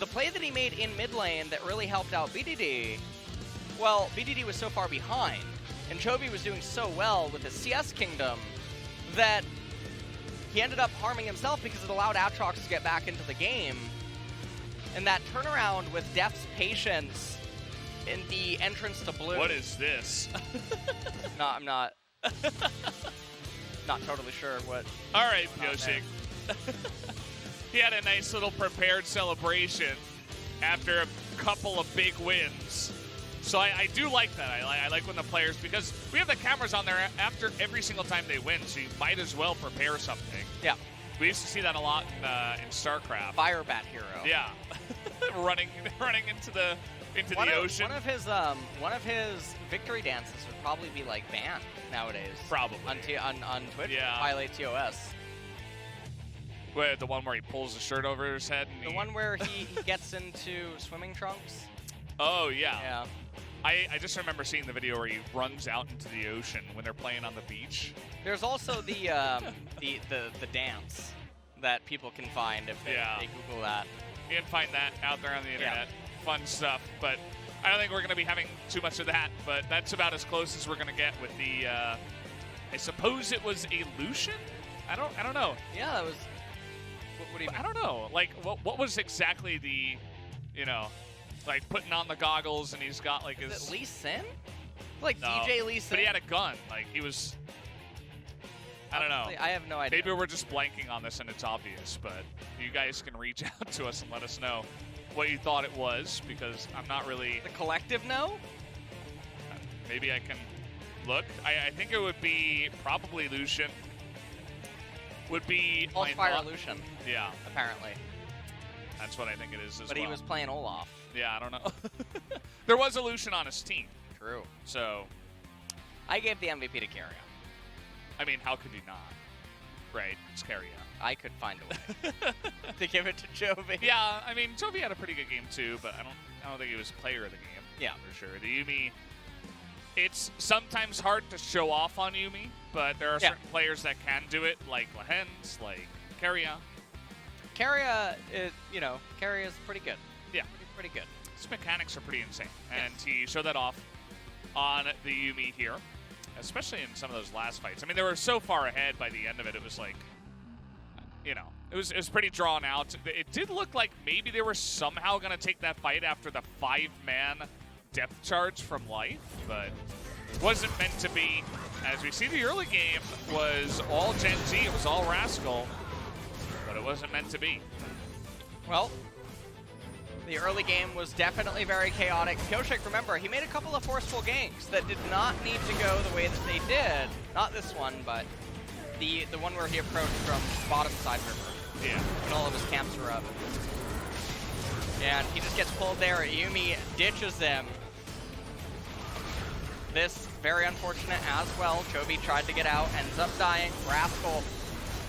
the play that he made in mid lane that really helped out BDD, well, BDD was so far behind, and Chovy was doing so well with his CS Kingdom that he ended up harming himself because it allowed Aatrox to get back into the game. And that turnaround with Def's patience in the entrance to blue. What is this? No, I'm not. Not totally sure what. All right, Pioshik. He had a nice little prepared celebration after a couple of big wins. So I do like that. I like when the players, because we have the cameras on there after every single time they win, so you might as well prepare something. Yeah. We used to see that a lot in StarCraft. Firebat hero. Yeah. running into the ocean. One of his victory dances would probably be like banned nowadays. Probably. On Twitch. Yeah. Violate TOS. Wait, the one where he pulls the shirt over his head? And The one where he gets into swimming trunks. Oh, yeah. Yeah. I just remember seeing the video where he runs out into the ocean when they're playing on the beach. There's also the dance that people can find if they Google that. You can find that out there on the internet. Yeah. Fun stuff, but I don't think we're going to be having too much of that, but that's about as close as we're going to get with the, I suppose it was a Lucian? I don't know. Yeah, that was, what do you mean? I don't know. Like, what was exactly the, like putting on the goggles and he's got like his... Is it Lee Sin? Like no, DJ Lee Sin? But he had a gun. Like, he was... I don't know. I have no idea. Maybe we're just blanking on this and it's obvious, but you guys can reach out to us and let us know what you thought it was, because I'm not really... The collective know? Maybe I can look. I think it would be probably Lucian. Would be... Pulse Fire Lucian. Yeah. Apparently. That's what I think it is as well. But he was playing Olaf. Yeah, I don't know. There was a Lucian on his team. True. So... I gave the MVP to Carrion. I mean, how could you not? Right, it's Carrion. I could find a way to give it to Chovy. Yeah, I mean, Chovy had a pretty good game too, but I don't think he was player of the game. Yeah, for sure. The Yuumi, it's sometimes hard to show off on Yuumi, but there are certain players that can do it, like Lahens, like Carrion. Carrion is, Carrion is pretty good. Yeah, pretty good. His mechanics are pretty insane, and he showed that off on the Yuumi here, especially in some of those last fights. I mean, they were so far ahead by the end of it. It was like, it was pretty drawn out. It did look like maybe they were somehow going to take that fight after the 5-man depth charge from Life, but wasn't meant to be. As we see, the early game was all Gen.G. It was all Rascal, but it wasn't meant to be. Well, the early game was definitely very chaotic. Pioshik, remember, he made a couple of forceful ganks that did not need to go the way that they did. Not this one, but the one where he approached from bottom side river. Yeah. And all of his camps were up. And he just gets pulled there. Yuumi ditches them. This very unfortunate as well. Chovy tried to get out, ends up dying. Rascal.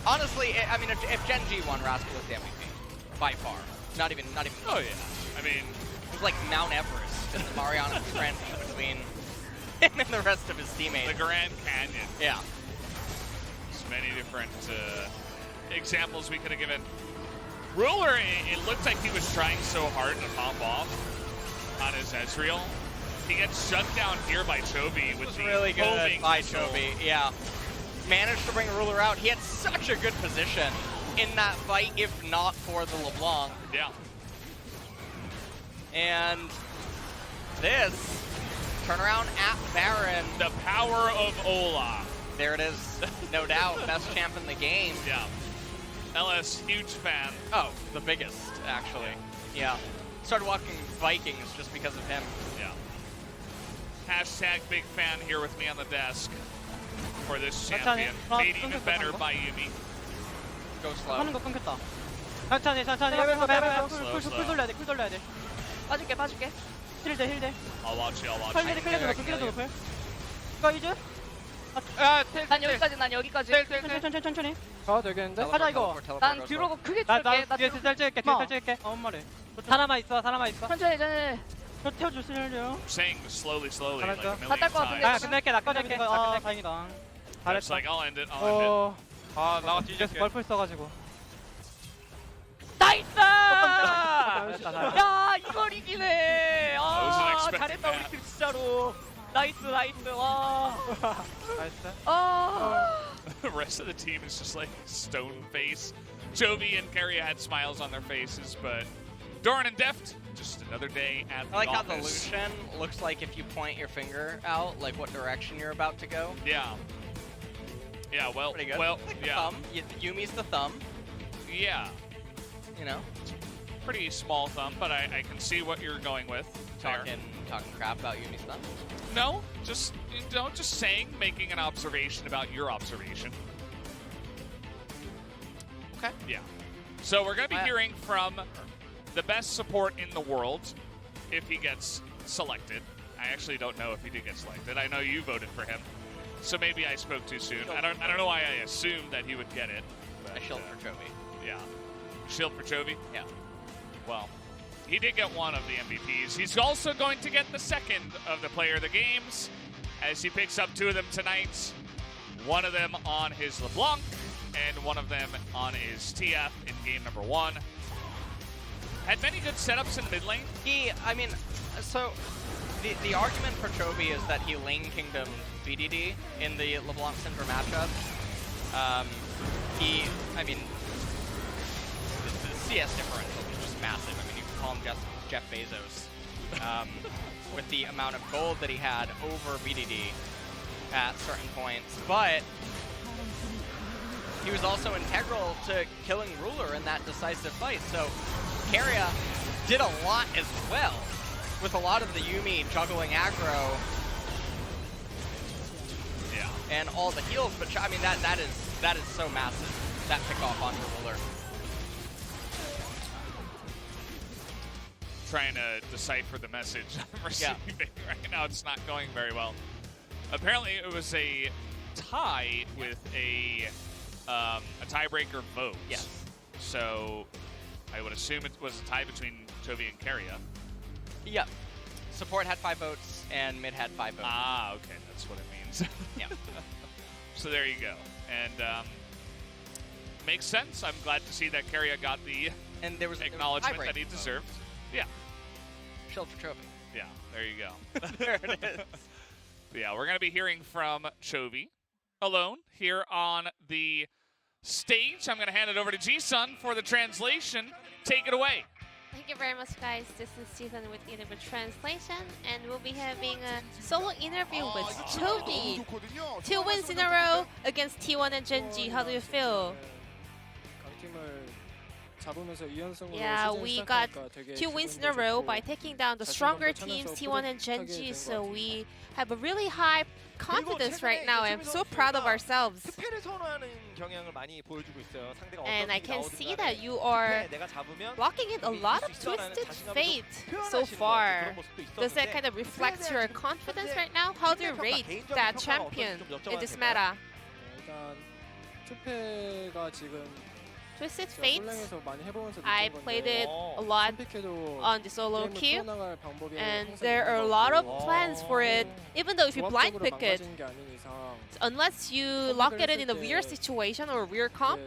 Honestly, I mean, if Gen.G won, Rascal was the MVP. By far. Not even. Oh, yeah. I mean, it was like Mount Everest in the Mariana Trench between him and the rest of his teammates. The Grand Canyon. Yeah. There's many different examples we could have given. Ruler, it looked like he was trying so hard to pop off on his Ezreal. He gets shut down here by Chovy with the really good by pistol. Chovy. Yeah. Managed to bring Ruler out. He had such a good position in that fight, if not for the LeBlanc. Yeah. And this turnaround at Baron. The power of Olaf. There it is. No doubt. Best champ in the game. Yeah. LS, huge fan. Oh, the biggest, actually. Yeah. Started watching Vikings just because of him. Yeah. Hashtag big fan here with me on the desk for this 천천히. champion. Made even 끊겼어, better 방금. by Yumi. Go slow. 하는 거 끊겼다. 천천히 천천히. 쿨 돌려야 돼. 쿨 돌려야 돼. 빠질게 빠질게. 힐대 힐대. I'll watch you, I'll watch 클레드 you. 클레드 높을 클레드 높을. 이거 이제 난 여기까지 난 여기까지. 천천히. 가도 되겠는데? 가자, 이거. 난 뒤로 크게 나 줄게. 나 뒤에 뒤로 살 찍을게. 뒤에 살 찍을게. 말해. 사람만 있어. 사람만 있어. 천천히 천천히. 저 태워줄 수 있어요. Saying slowly, like a 알았어. million 다딸것 같은데. 아 times. 끝낼게. 나 끝낼게. 아 다행이다. It's 잘했어. like, I'll end it, I'll end it. 아 나가 뒤에서 뒤질게. 벌풀 써가지고. 나이스! 잘했다, 잘했다. 야 이걸 이기네. wasn't 아 expecting 잘했다 우리 that. 팀 진짜로. 나이스 와. 나이스. The rest of the team is just like stone face. Jovi and Carrier had smiles on their faces, but Doran and Deft, just another day at the I like how the office. Lucian looks like if you point your finger out, like what direction you're about to go. Yeah. Yeah, well, Pretty good. well, Like the yeah, thumb. Yumi's the thumb, yeah. you know, Pretty small thumb, but I can see what you're going with. There. talking crap about Yumi's thumb. No, just just saying, making an observation about your observation. Okay. Yeah. So we're gonna be hearing from the best support in the world if he gets selected. I actually don't know if he did get selected. I know you voted for him, so maybe I spoke too soon. I don't know why I assumed that he would get it. But, A shield for Jovi. Yeah. Shield for Chovy? Yeah. Well, he did get one of the MVPs. He's also going to get the second of the Player of the Games as he picks up two of them tonight. One of them on his LeBlanc and one of them on his TF in game number 1. Had many good setups in mid lane. So the argument for Chovy is that he lane kingdomed VDD in the LeBlanc Syndra matchup. The CS differential is just massive. I mean, you can call him just Jeff Bezos with the amount of gold that he had over VDD at certain points. But he was also integral to killing Ruler in that decisive fight. So Keria did a lot as well, with a lot of the Yumi juggling aggro Yeah. and all the heals. But I mean, that is so massive, that pickoff onto Ruler. Trying to decipher the message I'm receiving right now. It's not going very well. Apparently, it was a tie with a tiebreaker vote. Yes. So I would assume it was a tie between Chovy and Keria. Yep. Support had 5 votes, and mid had 5 votes. Ah, okay, that's what it means. Yeah. So there you go. And makes sense. I'm glad to see that Keria got the And there was acknowledgement tiebreaker that he vote. deserved. Yeah, Shield for Trophy. yeah, there you go. There it is. But yeah, we're going to be hearing from Chovy alone here on the stage. I'm going to hand it over to G-Sun for the translation. Take it away. Thank you very much, guys. This is Season with Interview Translation, and we'll be having a solo interview with Chovy. 2 wins in a row against T1 and Gen.G. How do you feel? Yeah, we got 2 wins in a row by taking down the stronger teams, T1 and Gen.G. So we have a really high confidence right now. I'm so proud of ourselves. And I can see that you are locking in a lot of Twisted Fate so far. Does that kind of reflect your confidence right now? How do you rate that champion in this meta? Twisted Fate, I played it a lot on the solo queue, and there are a lot of plans for it, even though if you blind pick it, unless you lock it in a weird situation or weird comp,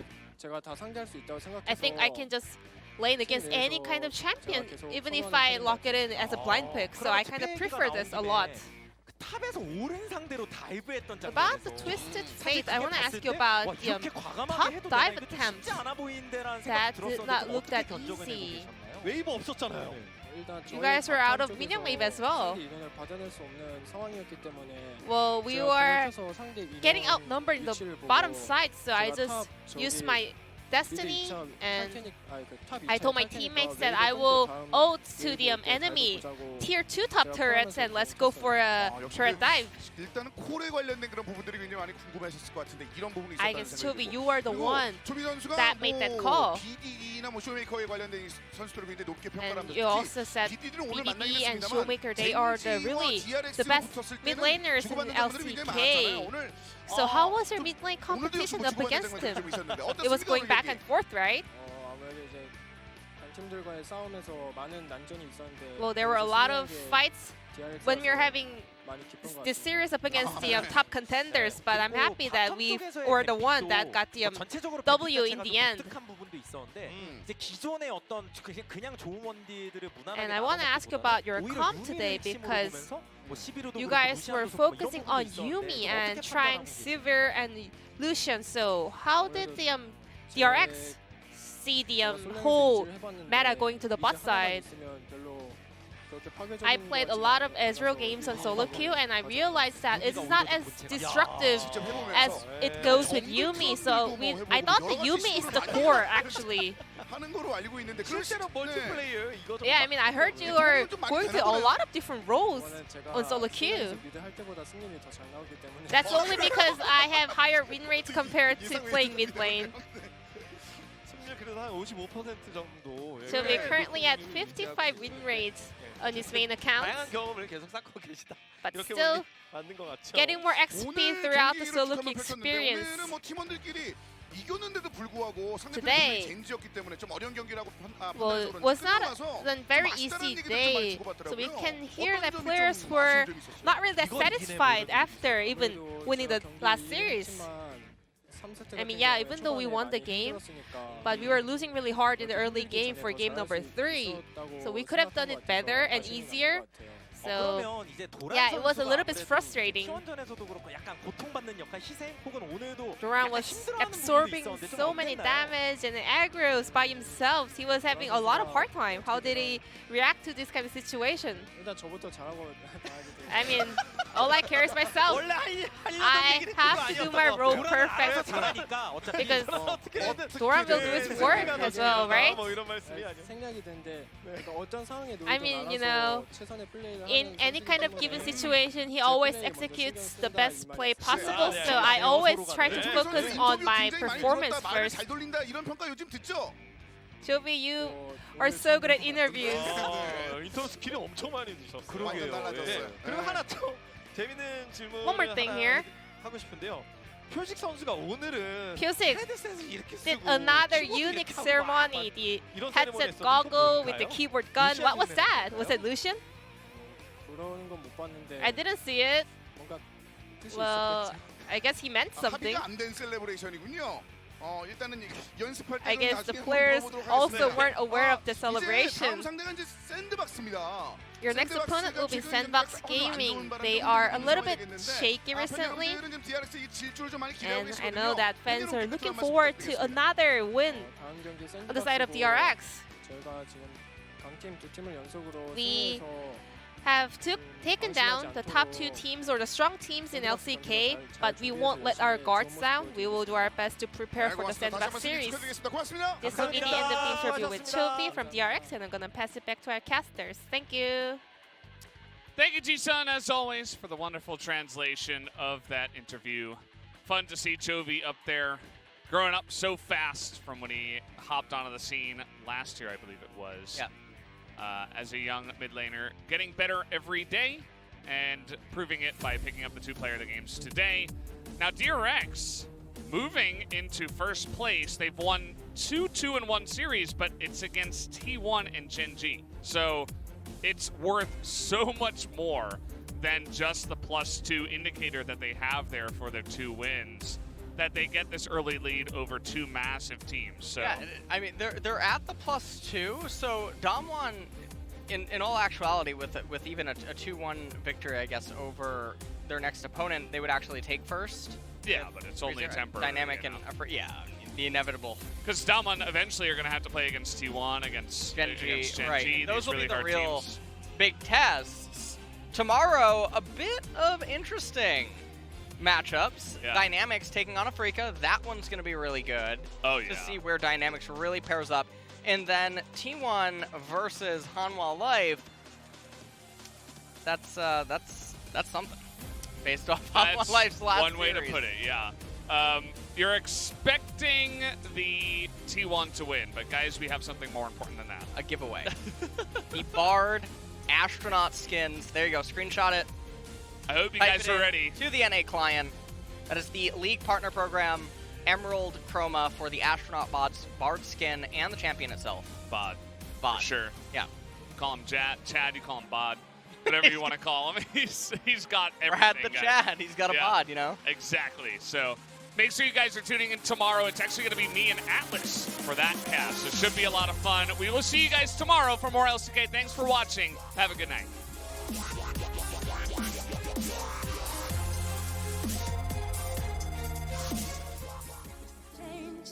I think I can just lane against any kind of champion, even if I lock it in as a blind pick, so I kind of prefer this a lot. About the Twisted Fate, I want to ask you about the top dive attempt. That did not look that easy. You guys were out of minion wave as well. Well, we were getting outnumbered in the bottom side, so I just used my Destiny, and I told my teammates that I will ult to the enemy tier 2 top turrets and let's go for a turret dive. 일단은 콜에 관련된 그런 부분들이 굉장히 많이 궁금하셨을 것 같은데 이런 부분이 I 있었다는 guess 생각이 Chobi, you are the 그리고 one 초비 선수가 that made that call. BDD나 뭐 쇼메이커에 관련된 이 선수들을 굉장히 높게 평가를 And 합니다. you also said BDD는 오늘 BDD and 만나겠습니다만 Showmaker, they are the really the best mid laners in LCK. So how was your mid lane competition up against him? It was going back and forth, right? 아무래도 이제 강팀들과의 싸움에서 많은 난전이 있었는데 Well, there were a lot of fights when we were having 많이 깊은 것 this 같아요. series up against the top contenders, but I'm happy that we were the one that got the W in the end. 부분도 있었는데 이제 기존의 어떤 그냥 좋은 원딜들을 무난하게 And I want to ask you about your comp today because you guys were focusing on Yuumi and trying Sivir and Lucian. So how did the DRX see the whole meta going to the bot side? I played a lot of Ezreal games on solo queue and I realized that it's not as destructive as it goes with Yuumi. So I thought that Yuumi is the core actually. 하는 거로 알고 있는데 실제로 멀티플레이어예요. 이거 좀 Yeah, I mean I heard you are going to a lot of different roles on solo queue. That's only because I have higher win rates compared to playing mid lane. 승률 그래도 한 55% 정도. So we're currently at 55 win rates on his main account, 다양한 경험을 계속 쌓고 계시다. but 이렇게 still 맞는 것 같죠. getting more XP throughout the solo queue 오늘은 experience. 뭐 팀원들끼리 이겼는데도 불구하고 Today, 상대편이 젠지였기 때문에 좀 어려운 경기라고 Well, it was not a very easy day, so we can hear that players were not really that satisfied after even winning the last series. I mean, yeah, even though we won the game, but we were losing really hard in the early game for game number 3. So we could have done it better and easier. So 그러면 이제 도란 yeah, it was a 선수가 little bit 아무래도 frustrating. T1전에서도 그렇고 약간 고통받는 역할 희생 혹은 오늘도 Doran 약간 was 힘들어하는 absorbing 부분도 있었는데 좀 so many 어땠나요? damage and aggros by himself. He was having a lot of hard time. How did he react to this kind of situation? 일단 저부터 잘하고 I mean, all I care is myself. 원래 I have to do my role perfect 잘하니까 어차피 because 어떻게든 Doran will do his work as well, right? 뭐 이런 말씀이 아니에요. 생각이 드는데 그러니까 어떤 상황에 I mean, you know, 최선의 플레이를 in 하는 any kind of 선수이기 given 때문에 situation, he always executes the best play possible. So I always try to focus on my performance first. 잘 돌린다 이런 평가 요즘 듣죠? Jovi, you are so good at interviews. 인터뷰 스킬이 엄청 많이 드셨어요. 완전 달라졌어요. 그리고 하나 또 재밌는 질문 One more thing here. 하고 싶은데요. 표식 선수가 오늘은 Pyosik 헤드셋을 이렇게 did 쓰고 another 키보드 unique 이렇게 하고 ceremony, the 이런 headset 세레모니 goggle 했었는데 with the 볼까요? keyboard gun. What was that? Was it Lucian? 돌아오는 건 못 봤는데 I didn't see it. 뭔가 뜻이 Well, 있었겠지. I guess he meant something. 합의가 안된 셀레브레이션이군요. 일단은 연습할 때 I guess the players also weren't aware of the 다음 celebration. 상대가 이제 샌드박스입니다. Your next opponent will be Sandbox Gaming. They are a little bit shaky recently, and I know that fans are looking forward to another win 다음 경기 on the side of 샌드박스고 DRX. 저희가 지금 강팀 두 팀을 연속으로 We 승리해서 Have taken down the top 2 teams or the strong teams in LCK, but we won't let our guards down. We will do our best to prepare for the Sandbox series. This will be the end of the interview with Chobi from DRX, and I'm gonna pass it back to our casters. Thank you. Thank you, Ji-sun, as always, for the wonderful translation of that interview. Fun to see Chovy up there, growing up so fast from when he hopped onto the scene last year, I believe it was. Yeah. As a young mid laner, getting better every day and proving it by picking up the 2-player of the games today. Now, DRX moving into first place. They've won 2 2-1 series, but it's against T1 and Gen.G. So it's worth so much more than just the +2 indicator that they have there for their 2 wins, that they get this early lead over 2 massive teams. So yeah, I mean they're at the +2, so Damwon, in all actuality, with even a 2-1 victory, I guess, over their next opponent, they would actually take first. yeah, but it's only temporary. Dynamic and yeah, the inevitable. Because Damwon eventually are going to have to play against T1, against Gen.G, Gen.G, right. Those these will really be the hard real teams. big tests. Tomorrow, a bit of interesting. matchups. Yeah. DragonX taking on Afrika. That one's going to be really good. Oh, yeah. To see where DragonX really pairs up. And then T1 versus Hanwha Life. That's something. Based off Hanwha Life's last one way series. to put it, yeah. You're expecting the T1 to win, but guys, we have something more important than that. A giveaway. The Bard astronaut skins. There you go. Screenshot it. I hope you Type guys it are in ready. to the NA client. That is the League Partner Program Emerald Chroma for the astronaut Bard skin and the champion itself. Bod. Bod. For sure. Yeah. You call him Chad, you call him Bod. Whatever you want to call him. He's got everything. Brad the guys. Chad. He's got a Yeah. bod, you know? Exactly. So make sure you guys are tuning in tomorrow. It's actually going to be me and Atlas for that cast. So it should be a lot of fun. We will see you guys tomorrow for more LCK. Thanks for watching. Have a good night.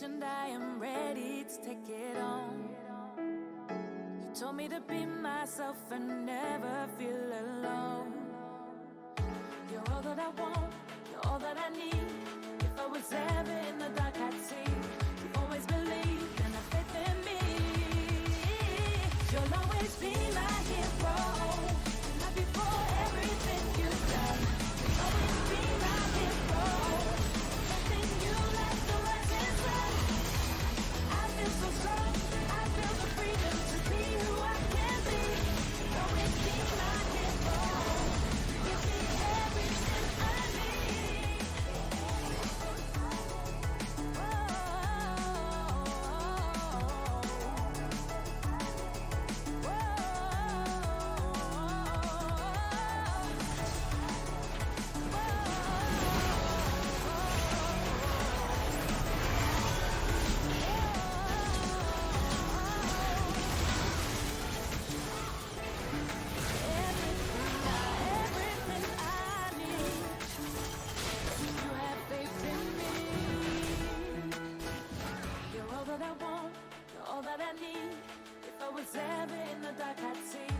And I am ready to take it on. You told me to be myself and never feel alone. You're all that I want, you're all that I need. If I was ever in the dark, I'd see. You always believed and have faith in me. You'll always be my hero. And love you for everything you've done. You'll always be my hero. Nothing you like the rising sun. I feel so strong, I feel the freedom to be who I can be. You'll always be my hero. Give me everything I need. Everything I need. You have faith in me. You're all that I want, you're all that I need. If I was ever in the dark, I'd see.